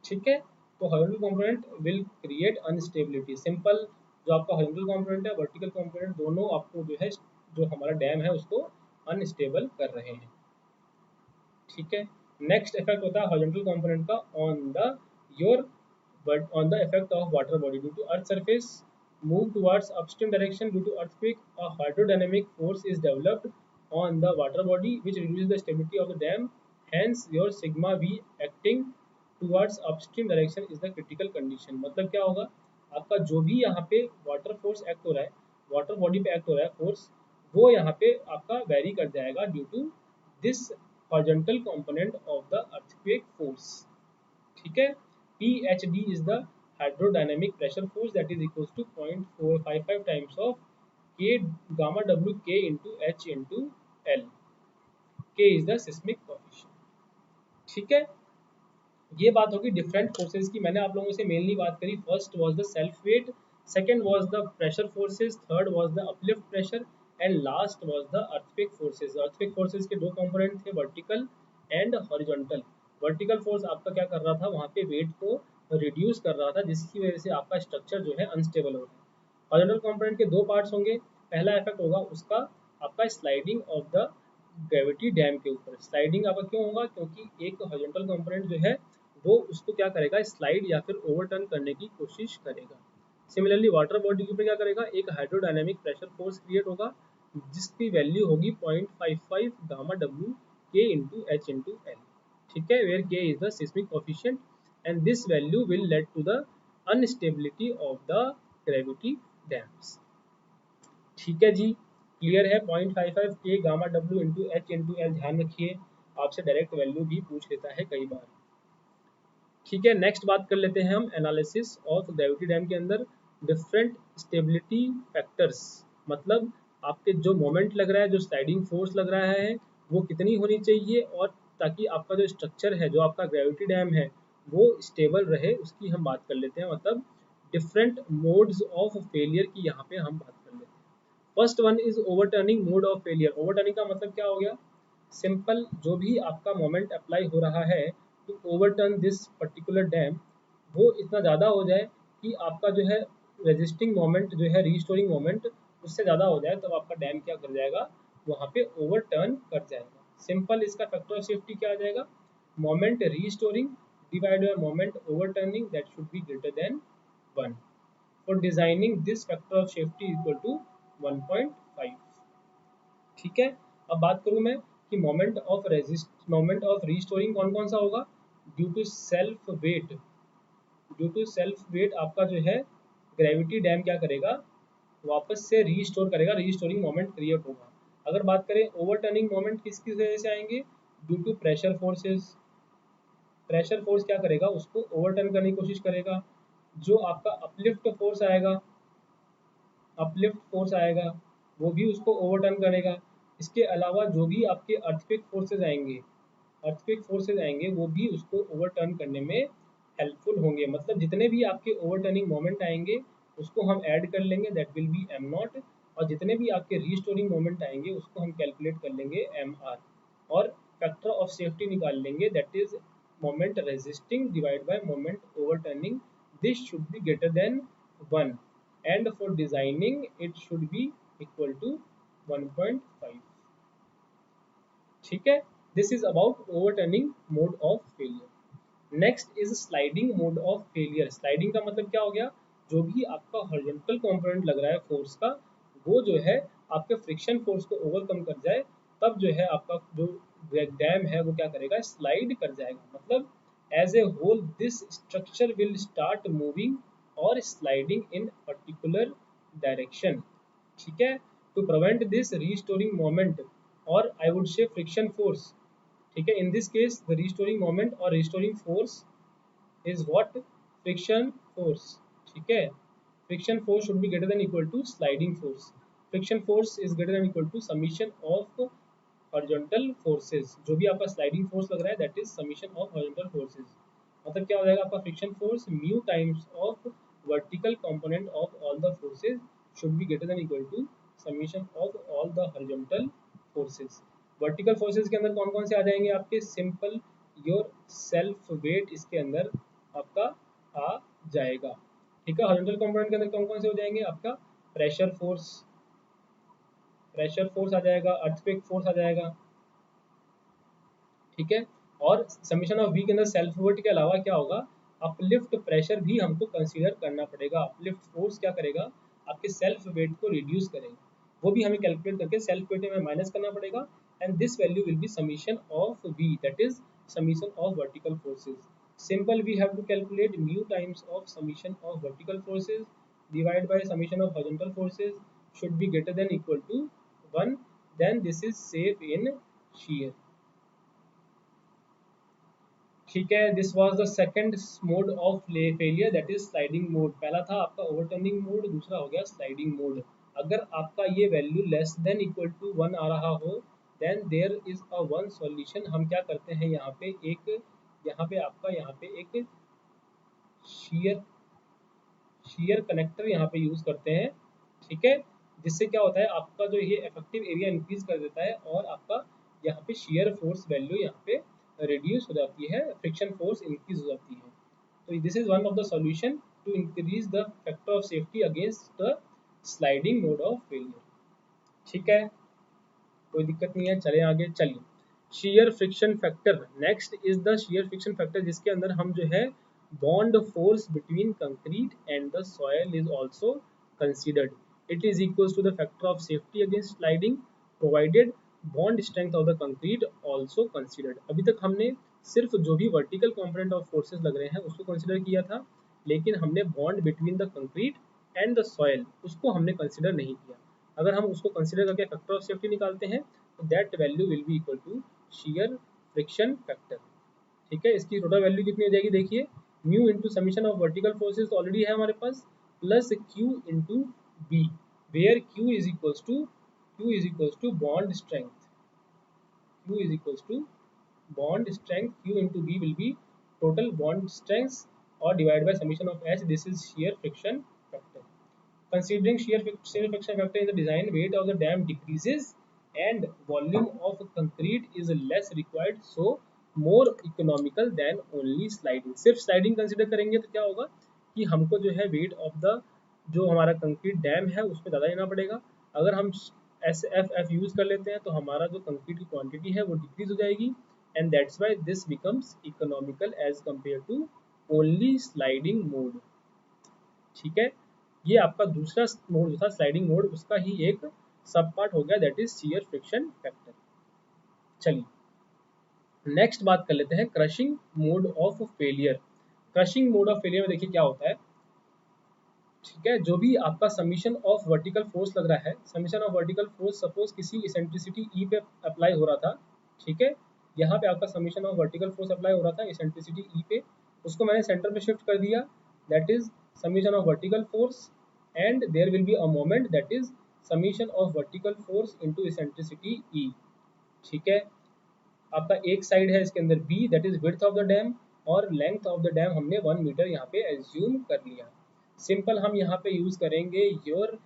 ठीक है, तो horizontal component will create unstability. Simple, जो आपका horizontal component है, vertical component, दोनों आपको जो है, जो हमारा डैम है उसको अनस्टेबल कर रहे हैं। ठीक है, नेक्स्ट इफेक्ट होता है हॉरिजॉन्टल कंपोनेंट का on the your, but on the effect of water body due to earth surface move towards upstream direction due to earthquake, a hydrodynamic force is developed on the water body which reduces the stability of the dam, hence your sigma v acting towards upstream direction is the critical condition। मतलब क्या होगा, आपका जो भी यहाँ पे water force act हो रहा है, वाटर बॉडी पे एक्ट हो रहा है फोर्स, वो यहाँ पे आपका वेरी कर जाएगा due to this horizontal component of the earthquake force. ठीक है, PHD is the hydrodynamic pressure force that is equals to 0.455 times of K gamma W K into H into L। K is the seismic coefficient। ठीक है, ये बात होगी different forces की। मैंने आप लोगों से मेनली बात करी, first was the self wait, second was the pressure forces, third was the uplift pressure, and last was the earthquake forces. Earthquake forces के दो कंपोनेंट थे, vertical and horizontal. Vertical force आपका क्या कर रहा था, वहाँ पे वेट को रिड्यूस कर रहा था, जिसकी वजह से आपका स्ट्रक्चर जो है अनस्टेबल हो रहा है। हॉरिजॉन्टल कंपोनेंट के दो पार्ट्स होंगे, पहला इफेक्ट होगा उसका आपका sliding of the gravity dam के ऊपर। स्लाइडिंग आपका क्यों होगा, क्योंकि एक हॉरिजॉन्टल कंपोनेंट जो है वो उसको क्या करेगा, स्लाइड या फिर ओवरटर्न करने की कोशिश करेगा। सिमिलरली वाटर बॉडी के ऊपर क्या करेगा, एक हाइड्रोडायनेमिक प्रेशर फोर्स क्रिएट होगा जिसकी वैल्यू होगी 0.55 gamma W K into H into L. ठीक है, where K is the seismic coefficient and this value will lead to the unstability of the gravity dams. ठीक है जी, क्लियर है। 0.55 K gamma W into H into L, ध्यान रखिए आपसे direct value भी पूछ लेता है कई बार। ठीक है, नेक्स्ट बात कर लेते हैं हम एनालिसिस ऑफ ग्रेविटी डैम के अंदर डिफरेंट स्टेबिलिटी फैक्टर्स। मतलब आपके जो मोमेंट लग रहा है, जो स्लाइडिंग फोर्स लग रहा है, वो कितनी होनी चाहिए, और ताकि आपका जो स्ट्रक्चर है, जो आपका ग्रेविटी डैम है, वो स्टेबल रहे, उसकी हम बात कर लेते हैं। मतलब डिफरेंट मोड्स ऑफ फेलियर की यहाँ पे हम बात कर लेते हैं। First one is overturning mode of failure. Overturning का मतलब क्या हो गया, सिंपल, जो भी आपका मोमेंट अप्लाई हो रहा है to overturn this particular dam, वो इतना ज़्यादा हो जाए कि आपका जो है रेजिस्टिंग मोमेंट जो है, रीस्टोरिंग मोमेंट उससे ज़्यादा हो जाए, तब आपका डैम क्या कर जाएगा, वहाँ पे ओवरटर्न कर जाएगा। सिंपल, इसका फैक्टर ऑफ सेफ्टी क्या आ जाएगा, moment restoring divide by moment overturning that should be greater than 1। For designing this factor of safety equal to 1.5। ठीक है, अब बात करूं मैं कि मोमेंट ऑफ रीस्टोरिंग कौन कौन सा होगा, due to self weight. Due to self weight आपका जो है ग्रेविटी डैम क्या करेगा, वापस से रीस्टोर करेगा, रीस्टोरिंग मोमेंट क्रिएट होगा। अगर बात करें ओवरटर्निंग मोमेंट किसकी वजह से आएंगे, due to pressure forces. Pressure force क्या करेगा, उसको ओवरटर्न करने की कोशिश करेगा। जो आपका अपलिफ्ट फोर्स आएगा, अपलिफ्ट फोर्स आएगा, वो भी उसको ओवरटर्न करेगा। इसके अलावा जो भी आपके अर्थक्वेक फोर्सेज आएंगे, अर्थक्वेक फोर्सेज आएंगे, वो भी उसको ओवरटर्न करने में हेल्पफुल होंगे। मतलब जितने भी आपके ओवरटर्निंग मोमेंट आएंगे उसको हम ऐड कर लेंगे, that will be am not, और जितने भी आपके रीस्टोरिंग मोमेंट आएंगे उसको हम कैलकुलेट कर लेंगे एम आर, और फैक्टर ऑफ सेफ्टी निकाल लेंगे, that is moment resisting divide by moment overturning, this should be greater than 1 and for designing it should be equal to 1.5। ठीक है, this is about overturning mode of failure। next is sliding mode of failure। sliding का मतलब क्या हो गया, जो भी आपका horizontal component लग रहा है फोर्स का, वो जो है आपके फ्रिक्शन फोर्स को ओवरकम कर जाए, तब जो है आपका जो डैम है वो क्या करेगा, स्लाइड कर जाएगा। मतलब as a whole this structure will start moving और स्लाइडिंग इन पर्टिकुलर डायरेक्शन। ठीक है, to prevent this restoring moment, और I would say friction force. ठीक है, in this case the restoring moment और restoring force is what, friction force. ठीक है, friction force should be greater than equal to sliding force. Friction force is greater than equal to summation of horizontal forces. जो भी आपका sliding force लग रहा है that is summation of horizontal forces. मतलब क्या हो जाएगा, आपका friction force mu times of vertical component of all the forces should be greater than equal to summation of all the horizontal forces. Vertical forces के अंदर कौन कौन से आ जाएंगे आपके? सिंपल योर सेल्फ वेट इसके अंदर आपका आ जाएगा, ठीक है। हॉरिजॉन्टल कंपोनेंट के अंदर कौन कौन से हो जाएंगे? आपका प्रेशर फोर्स आ जाएगा, अर्थक्वेक फोर्स आ जाएगा, ठीक है। और समीशन ऑफ वी के अंदर सेल्फ वेट के अलावा क्या होगा? अपलिफ्ट प्रेशर भी हमको कंसीडर करना पड़ेगा। अपलिफ्ट फोर्स क्या करेगा? आपके सेल्फ वेट को रिड्यूस करेगा, वो भी हमें कैलकुलेट करके सेल्फ वेट में माइनस करना पड़ेगा। And this value will be summation of V, that is summation of vertical forces. Simple we have to calculate mu times of summation of vertical forces divide by summation of horizontal forces should be greater than equal to 1, then this is safe in shear, ठीक है। This was the second mode of failure, that is sliding mode. पहला था आपका overturning mode, दूसरा हो गया sliding mode. अगर आपका ये value less than equal to 1 आ रहा हो, then there is a one solution. हम क्या करते हैं यहाँ पे एक शीयर कनेक्टर यहाँ पे यूज करते हैं, ठीक है। जिससे क्या होता है, आपका जो ये इफेक्टिव एरिया इंक्रीज कर देता है और आपका यहाँ पे शीयर फोर्स वैल्यू यहाँ पे रिड्यूस हो जाती है, फ्रिक्शन फोर्स इंक्रीज हो जाती है। तो this is one of the solution to increase the factor of safety against the sliding mode of failure, ठीक है। कोई दिक्कत नहीं है, चले आगे। चलिए, shear friction factor next is the shear friction factor, जिसके अंदर हम जो है bond force between concrete and the soil is also considered. It is equals to the factor of safety against sliding provided bond strength of the concrete also considered. अभी तक हमने सिर्फ जो भी वर्टिकल कंपोनेंट ऑफ फोर्सेस लग रहे हैं उसको कंसीडर किया था, लेकिन हमने bond between the concrete and the soil उसको हमने कंसीडर नहीं किया। अगर हम उसको कंसीडर करके फैक्टर ऑफ सेफ्टी निकालते हैं तो that value will be equal to shear friction factor, ठीक है। इसकी टोटल वैल्यू कितनी हो जाएगी? देखिए, mu into summation of vertical forces already है हमारे पास, plus Q into B, where Q is equals to bond strength, Q into B will be total bond strength or divided by summation of H. This is shear friction factor. Considering shear friction factor in the design, weight of the dam decreases and volume of concrete is less required, so more economical than only sliding. सिर्फ sliding consider करेंगे तो क्या होगा कि हमको जो है weight of the जो हमारा कंक्रीट डैम है उसमें ज़्यादा लेना पड़ेगा। अगर हम SFF यूज़ कर लेते हैं तो हमारा जो कंक्रीट की क्वांटिटी है वो डिक्रीज हो जाएगी, and that's why this becomes economical as compared to only sliding mode, ठीक है। ये आपका दूसरा मोड जो था स्लाइडिंग मोड, उसका ही एक सब पार्ट हो गया, that is shear friction factor. चलिए नेक्स्ट बात कर लेते हैं crushing mode of failure. Crushing mode of failure में देखिए क्या होता है, ठीक है। जो भी आपका समीशन ऑफ वर्टिकल फोर्स लग रहा है, summation of vertical force suppose किसी इसेंट्रिसिटी ई पे अप्लाई हो रहा था, ठीक है। यहाँ पे आपका summation of vertical force apply हो रहा था इसेंट्रिसिटी ई पे, उसको मैंने सेंटर पे शिफ्ट कर दिया, that is summation of vertical force, and there will be a moment, that is summation of vertical force into eccentricity E, ठीक है। आपका एक साइड है इसके अंदर B, that is width of the dam, और लेंथ ऑफ द डैम हमने 1 metre यहाँ पे एज्यूम कर लिया। सिंपल हम यहाँ पे यूज करेंगे your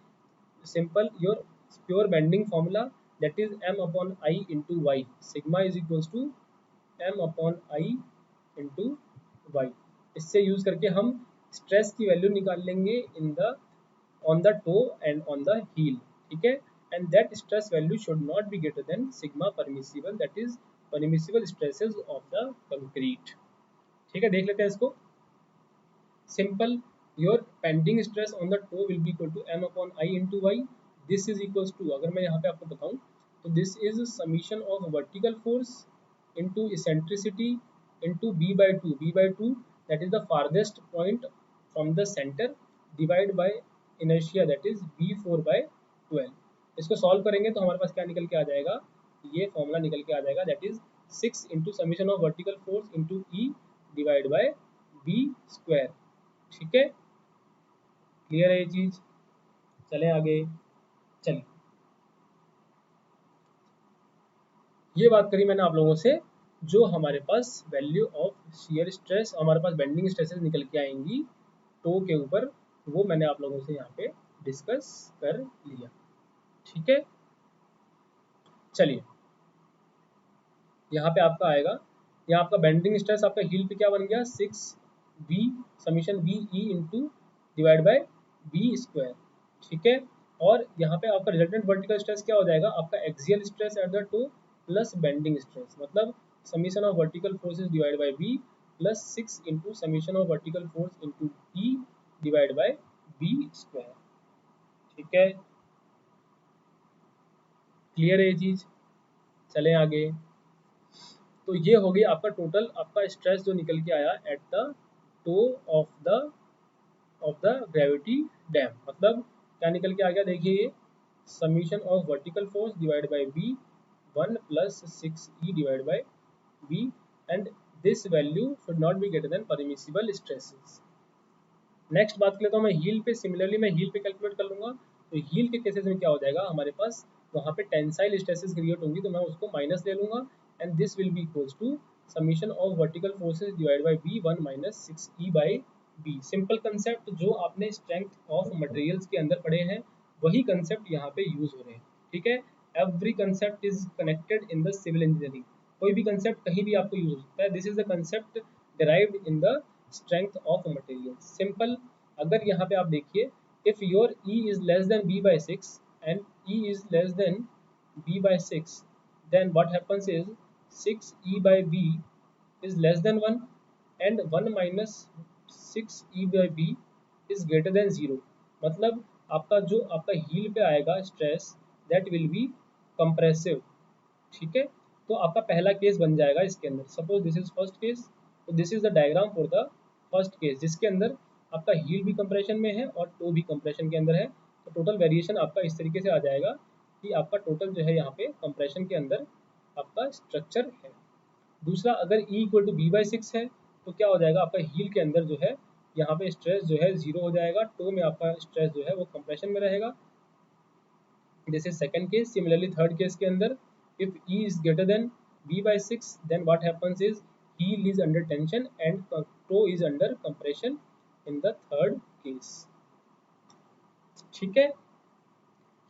pure bending formula, that is m upon I into y, sigma is equals to m upon I into y। इससे यूज करके हम स्ट्रेस की वैल्यू निकाल लेंगे on the toe and on the heel, ठीक है। And that stress value should not be greater than sigma permissible, that is permissible stresses of the concrete, ठीक है। देख लेते हैं इसको। Simple, your bending stress on the toe will be equal to m upon I into y। This is equals to, अगर मैं यहाँ पे आपको बताऊं तो this is summation of vertical force into eccentricity into b by 2 that is the farthest point from the centre, divide by inertia, that is b4 by 12। इसको solve करेंगे तो हमारे पास क्या निकल के आ जाएगा, ये फॉर्मूला निकल के आ जाएगा, that is 6 into summation of vertical force into E divide by b square, ठीक है। क्लियर है ये चीज? चले आगे। चलिए, ये बात करी मैंने आप लोगों से, जो हमारे पास वैल्यू ऑफ शियर स्ट्रेस, हमारे पास बेंडिंग स्ट्रेसेस निकल के आएंगी टो के ऊपर, वो मैंने आप लोगों से यहाँ पे डिस्कस कर लिया। ठीक है, चलिए यहाँ पे आपका आएगा, यहाँ आपका बेंडिंग स्ट्रेस आपका हील पे क्या बन गया, 6V summation V E into divide by B square. ठीक है, और यहाँ पे आपका रिजल्टेंट वर्टिकल स्ट्रेस क्या हो जाएगा, आपका axial stress at the toe plus bending stress, मतलब summation of vertical forces divide by B plus 6 into summation of vertical force into E divide by B square. ठीक है, क्लियर है ये चीज। चलें आगे। तो ये हो गई आपका टोटल आपका स्ट्रेस जो निकल के आया at the toe of the gravity dam, मतलब क्या निकल के आ गया, देखिए ये summation of vertical force divide by B 1 plus 6E divide by B, and this value should not be greater than permissible stresses. Next बात कर लेता हूँ मैं हील पे। सिमिलरली मैं हील पे कैलकुलेट कर लूंगा। तो हील के केसेस में क्या हो जाएगा, हमारे पास वहाँ पे टेंसाइल स्ट्रेसेस क्रिएट होंगी, तो मैं उसको माइनस ले लूंगा, and this will be equals to summation of vertical forces divide by B 1 minus 6E by B. Simple concept जो आपने स्ट्रेंथ ऑफ मटेरियल्स के अंदर पढ़े हैं वही कंसेप्ट यहाँ पे यूज हो रहे हैं। ठीक है, every concept is connected in the civil engineering. कोई भी कंसेप्ट कहीं भी आपको यूज हो सकता है। This is the concept derived in the strength of material। Simple, अगर यहाँ पे आप देखिए, if your E is less than B by 6 and E is less than B by 6, then what happens is 6E by B is less than 1 and 1 minus 6E by B is greater than 0। मतलब आपका जो आपका heal पे आएगा stress, that will be compressive. ठीक है, तो आपका पहला केस बन जाएगा इसके अंदर। Suppose this is first case, तो this is the diagram for the first case, जिसके अंदर आपका हील भी कंप्रेशन में है और टो भी कंप्रेशन के अंदर है। तो टोटल वेरिएशन आपका इस तरीके से आ जाएगा कि आपका टोटल जो है यहाँ पे कंप्रेशन के अंदर आपका स्ट्रक्चर है। दूसरा, अगर E equal to B by 6 है तो क्या हो जाएगा, आपका हील के अंदर जो है यहाँ पे स्ट्रेस जो है 0 हो जाएगा, टो में आपका स्ट्रेस जो है वो कंप्रेशन में रहेगा। This is second case. Similarly third case के अंदर, if E is greater than B by 6, then what happens is heel is under tension and toe is under compression in the third case। ठीक है,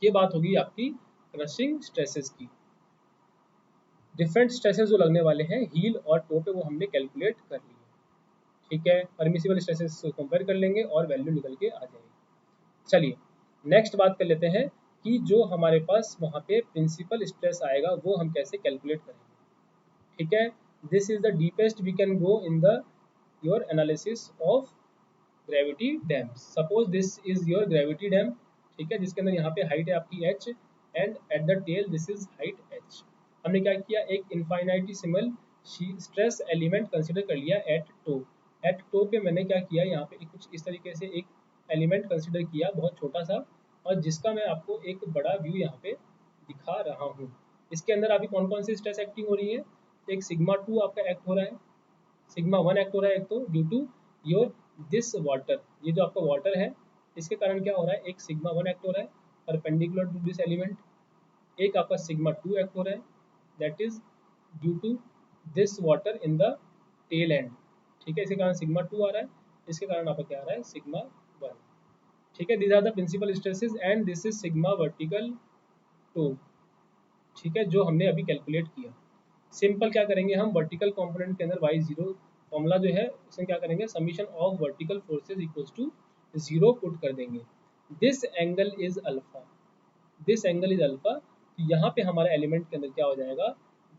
ये बात होगी आपकी crushing stresses की। Different stresses जो लगने वाले हैं हील और टो पे वो हमने कैलकुलेट कर लिए। ठीक है, परमिसिबल स्ट्रेसेस को कंपेयर कर लेंगे और वैल्यू निकल के आ जाएगी। चलिए नेक्स्ट बात कर लेते हैं कि जो हमारे पास वहाँ पे प्रिंसिपल स्ट्रेस आएगा वो हम कैसे कैलकुलेट करेंगे। ठीक है, this is the deepest we can go in the your analysis of gravity dam. Suppose this is your gravity dam. ठीक है, जिसके अंदर यहाँ पे हाइट है आपकी h and at the tail this is height h। हमने क्या किया, एक इनफाइनाइटिसिमल स्ट्रेस एलिमेंट कंसिडर कर लिया एट टो। एट टो पे मैंने क्या किया, यहाँ पे कुछ इस तरीके से एक एलिमेंट कंसिडर किया बहुत छोटा सा, और जिसका मैं आपको एक बड़ा व्यू यहाँ पे दिखा रहा हूँ। इसके अंदर अभी कौन कौन सी स्ट्रेस एक्टिंग हो रही है, एक सिग्मा 2 आपका एक्ट हो रहा है, सिग्मा 1 एक्ट हो रहा है। एक तो due to your this water, ये जो आपका वाटर है इसके कारण क्या हो रहा है, एक सिग्मा 1 एक्ट हो रहा है परपेंडिकुलर टू दिस एलिमेंट। एक आपका सिग्मा 2 एक्ट हो रहा है, that is due to this water in the tail end. ठीक है, इसके कारण सिग्मा 2 आ रहा है, इसके कारण आपका क्या आ रहा है, सिग्मा 1। ठीक है, these are the principal stresses and this is sigma vertical toe. ठीक है, जो हमने अभी कैलकुलेट किया। सिंपल क्या करेंगे हम, वर्टिकल कंपोनेंट के अंदर y0 फॉर्मूला जो है उसमें क्या करेंगे, summation of vertical forces equals to 0 put कर देंगे। This angle is alpha, this angle is alpha. यहाँ पे हमारे एलिमेंट के अंदर क्या हो जाएगा,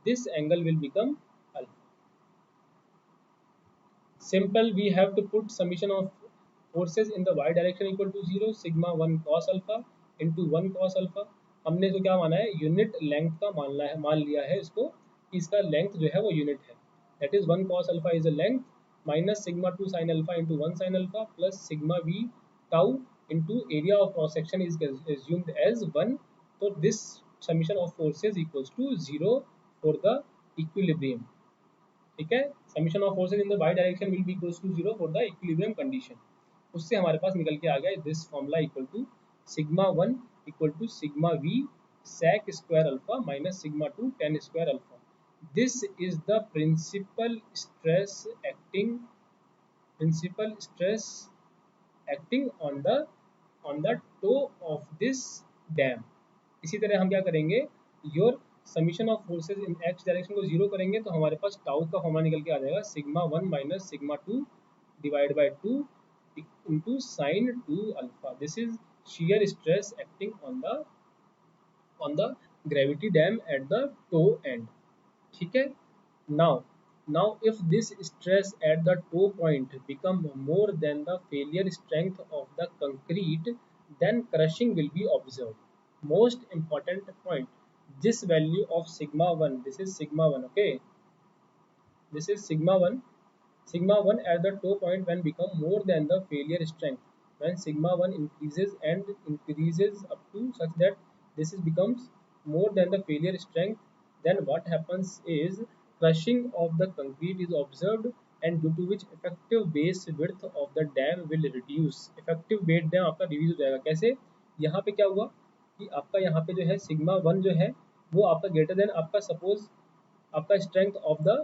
this angle will become alpha. Simple, we have to put summation of forces in the y direction equal to 0 sigma 1 cos alpha into 1 cos alpha. हमने तो क्या माना है, यूनिट लेंथ का मान लिया है इसको, कि इसका लेंथ जो है वो यूनिट है, that is 1 cos alpha is a length minus sigma 2 sin alpha into 1 sin alpha plus sigma v tau into area of cross section is assumed as 1। तो this summation of forces equals to 0 for the equilibrium. ठीक है, summation of forces in the y direction will be equals to 0 for the equilibrium condition. उससे हमारे पास निकल के आ गया this formula equal to sigma 1 equal to sigma v sec square alpha minus sigma 2 tan square alpha. This is the principal stress acting, principal stress acting on the toe of this dam. इसी तरह हम क्या करेंगे, your summation of forces in X direction को zero करेंगे तो हमारे पास tau का फॉर्मूला निकल के आ जाएगा sigma 1 minus sigma 2 divide by 2 into sine 2 alpha. This is shear stress acting on the gravity dam at the toe end। ठीक है। now now if this stress at the toe point become more than the failure strength of the concrete, then crushing will be observed। most important point, this value of sigma 1, this is sigma 1, okay, this is sigma 1 at the toe point when become more than the failure strength, when sigma 1 increases and increases up to such that this is becomes more than the failure strength, then what happens is crushing of the concrete is observed, and due to which effective base width of the dam will reduce। effective base dam आपका reduce हो जाएगा। कैसे, यहाँ पे क्या हुआ कि आपका यहाँ पे जो है सिग्मा 1 जो है वो आपका ग्रेटर देन आपका सपोज आपका स्ट्रेंथ ऑफ द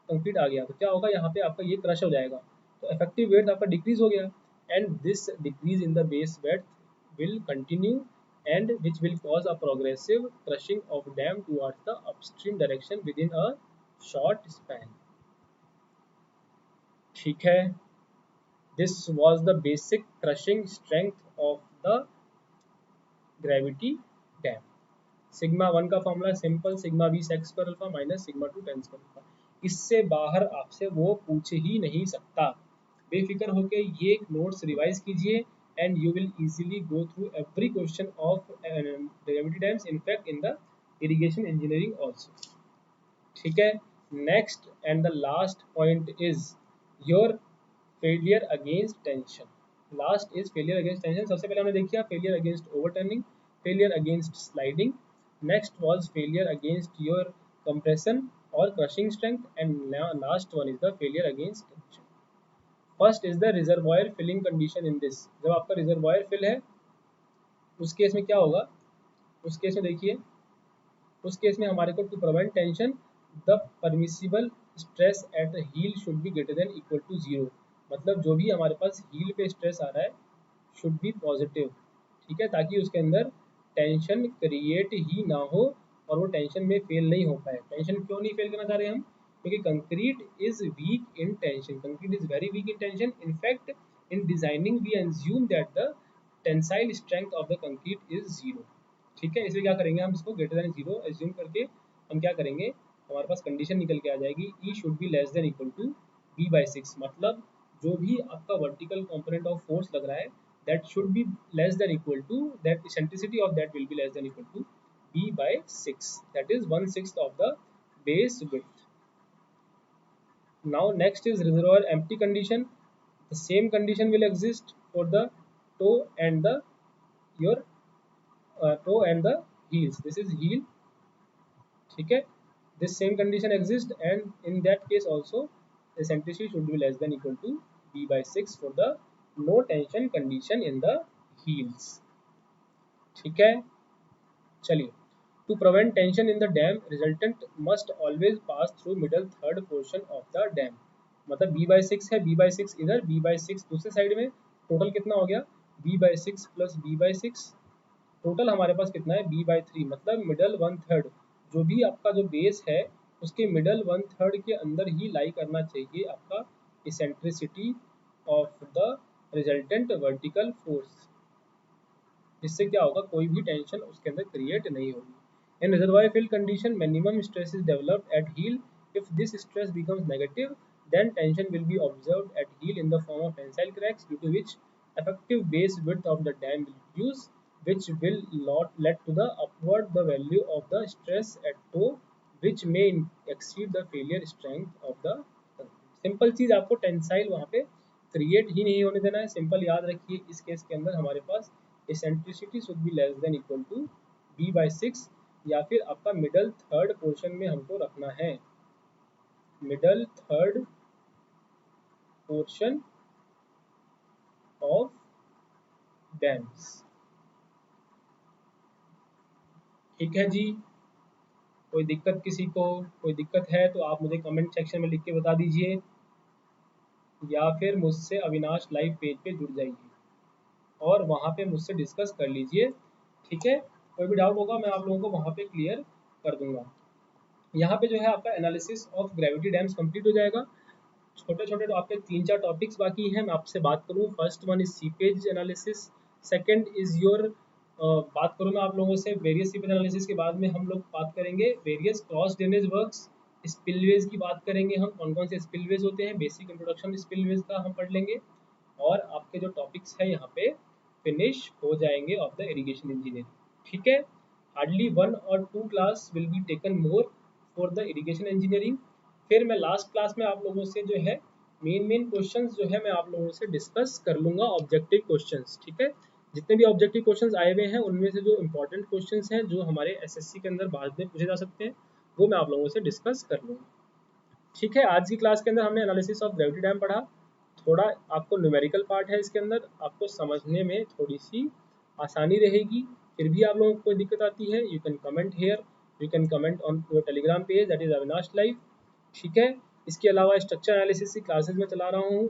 कंक्रीट आ गया, तो क्या होगा यहाँ पे आपका ये क्रश हो जाएगा, तो इफेक्टिव वेट आपका डिक्रीज हो गया, and this decrease in the base weight will continue and which will cause a progressive crushing of dam towards the upstream direction within a short span. ठीक है, this was the basic crushing strength of the gravity dam. Sigma 1 का formula simple, sigma B sec square alpha minus sigma 2 tan square alpha. इससे बाहर आपसे वो पूछ ही नहीं सकता। बेफिक्र होके ये नोट्स रिवाइज कीजिए and you will easily go through every question of gravity dams, in fact in the irrigation engineering also. ठीक है, next and the last point is your failure against tension. Last is failure against tension. सबसे पहले हमने देखिए failure against overturning, failure against sliding, next was failure against your compression और crushing strength, and last one is the failure against tension. First is the reservoir filling condition in this. जब आपका reservoir fill है उस case में क्या होगा, उस case में देखिए, उस केस में हमारे को to prevent tension the permissible stress at heel should be greater than equal to zero. मतलब जो भी हमारे पास हील पे स्ट्रेस आ रहा है शुड बी पॉजिटिव। ठीक है, ताकि उसके अंदर टेंशन क्रिएट ही ना हो और वो टेंशन में फेल नहीं हो पाए। टेंशन क्यों नहीं फेल करना चाह रहे हम, क्योंकि concrete is weak in tension, concrete is very weak in tension. In fact in designing we assume that the tensile strength of the concrete is zero. ठीक है, इसलिए क्या करेंगे हम इसको ग्रेटर देन जीरो एज्यूम करके हम क्या करेंगे, हमारे पास कंडीशन निकल के आ जाएगी E should be less than equal to B by six. मतलब जो भी आपका वर्टिकल कंपोनेंट ऑफ फोर्स लग रहा है that should be less than equal to, that eccentricity of that will be less than equal to b by 6, that is 1/6 of the base width। now next is reservoir empty condition। the same condition will exist for the toe and the your toe and the heels, this is heel। ठीक है, this same condition exists and in that case also eccentricity should be less than equal to b by 6 for the no tension condition in the heels। ठीक है, चलिए, to prevent tension in the dam resultant must always pass through middle third portion of the dam. मतलब B by six है, B by six इधर, B by six दूसरे side में, total कितना हो गया B by six plus B by six, total हमारे पास कितना है बी बाई थ्री। मतलब मिडल वन थर्ड, जो भी आपका जो बेस है उसके मिडल वन थर्ड के अंदर ही लाई करना चाहिए आपका eccentricity of the resultant vertical force. जिससे क्या होगा, कोई भी टेंशन उसके अंदर क्रिएट नहीं होगी। In reservoir field condition minimum stress is developed at heel. If this stress becomes negative then tension will be observed at heel in the form of tensile cracks, due to which effective base width of the dam will reduce, which will not lead to the upward the value of the stress at toe, which may exceed the failure strength of the concrete। Simple चीज, आपको tensile वहाँ पे create ही नहीं होने देना है। Simple याद रखिए, इस केस के अंदर हमारे पास eccentricity should be less than equal to B by six, या फिर आपका मिडल थर्ड पोर्शन में हमको रखना है, middle third portion of dams. ठीक है जी, कोई दिक्कत किसी को, कोई दिक्कत है तो आप मुझे कमेंट सेक्शन में लिख के बता दीजिए, या फिर मुझसे अविनाश लाइव पेज पे जुड़ जाइए। और वहाँ पे मुझसे डिस्कस कर लीजिए, ठीक है। कोई भी डाउट होगा मैं आप लोगों को वहाँ पे क्लियर कर दूंगा। यहाँ पे जो है आपका analysis of gravity dams complete हो जाएगा। छोटे छोटे तो आपके 3-4 टॉपिक्स बाकी हैं, मैं आपसे बात करूँ। First one is seepage analysis, second is your बात करूँ मैं आप लोगों से वेरियस सीपेज एनालिसिस के बाद में हम लोग बात करेंगे various cross drainage works, spillways की बात करेंगे हम, कौन कौन से स्पिलवेज होते हैं, बेसिक इंट्रोडक्शन स्पिलवेज का हम पढ़ लेंगे। और आपके जो टॉपिक्स है यहाँ पे फिनिश हो जाएंगे ऑफ द इरिगेशन इंजीनियरिंग, ठीक है। हार्डली 1 और 2 class will be taken more for the irrigation engineering. फिर मैं लास्ट क्लास में आप लोगों से जो है मेन क्वेश्चंस जो है मैं आप लोगों से डिस्कस कर लूँगा, ऑब्जेक्टिव क्वेश्चंस, ठीक है। जितने भी ऑब्जेक्टिव क्वेश्चंस आए हुए हैं उनमें से जो इंपॉर्टेंट क्वेश्चंस हैं जो हमारे एसएससी के अंदर बाद में पूछे जा सकते हैं वो मैं आप लोगों से डिस्कस कर लूँगा, ठीक है। आज की क्लास के अंदर हमने एनालिसिस ऑफ ग्रेविटी डैम पढ़ा। थोड़ा आपको न्यूमेरिकल पार्ट है इसके अंदर, आपको समझने में थोड़ी सी आसानी रहेगी। फिर भी आप लोगों को कोई दिक्कत आती है, you can comment here, you can comment on your telegram page that is Avinash live, ठीक है। इसके अलावा स्ट्रक्चर एनालिसिस की क्लासेस में चला रहा हूँ,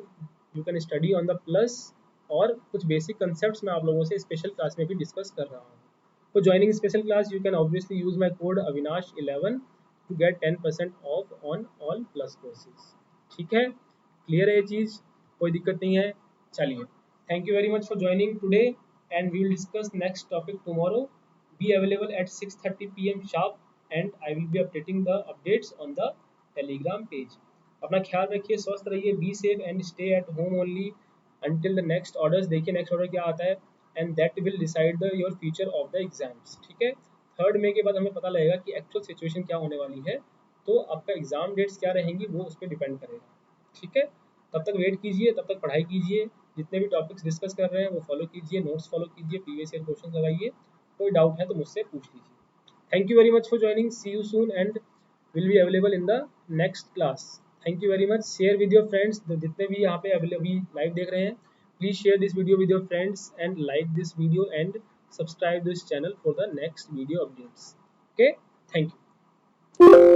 you can study on the plus, और कुछ बेसिक कंसेप्ट्स मैं आप लोगों से स्पेशल क्लास में भी डिस्कस कर रहा हूँ। For joining special class, you can obviously use my code Avinash11 to get 10% off on all plus courses. ठीक है, क्लियर है ये चीज़, कोई दिक्कत नहीं है। चलिए, thank you very much for joining today and we will discuss next topic tomorrow. Be available at 6:30 PM sharp and I will be updating the updates on the Telegram page. अपना ख्याल रखिए, स्वस्थ रहिए, be safe and stay at home only until the next orders। देखिए next order क्या आता है, and that will decide the your future of the exams, ठीक है। 3rd मई के बाद हमें पता लगेगा कि एक्चुअल सिचुएशन क्या होने वाली है, तो आपका एग्जाम डेट्स क्या रहेंगी वो उस पर डिपेंड करेगा, ठीक है। तब तक वेट कीजिए, तब तक पढ़ाई कीजिए, जितने भी टॉपिक्स डिस्कस कर रहे हैं वो फॉलो कीजिए, नोट्स फॉलो कीजिए, प्रीवियस ईयर क्वेश्चन लगाइए, कोई डाउट है तो मुझसे पूछ लीजिए। Thank you very much for joining, see you soon and will be available in the next class. Thank you very much. Share with your friends, जितने भी यहाँ पे अभी लाइव देख रहे हैं, please share this video with your friends and like this video and subscribe this channel for the next video updates, okay, thank you।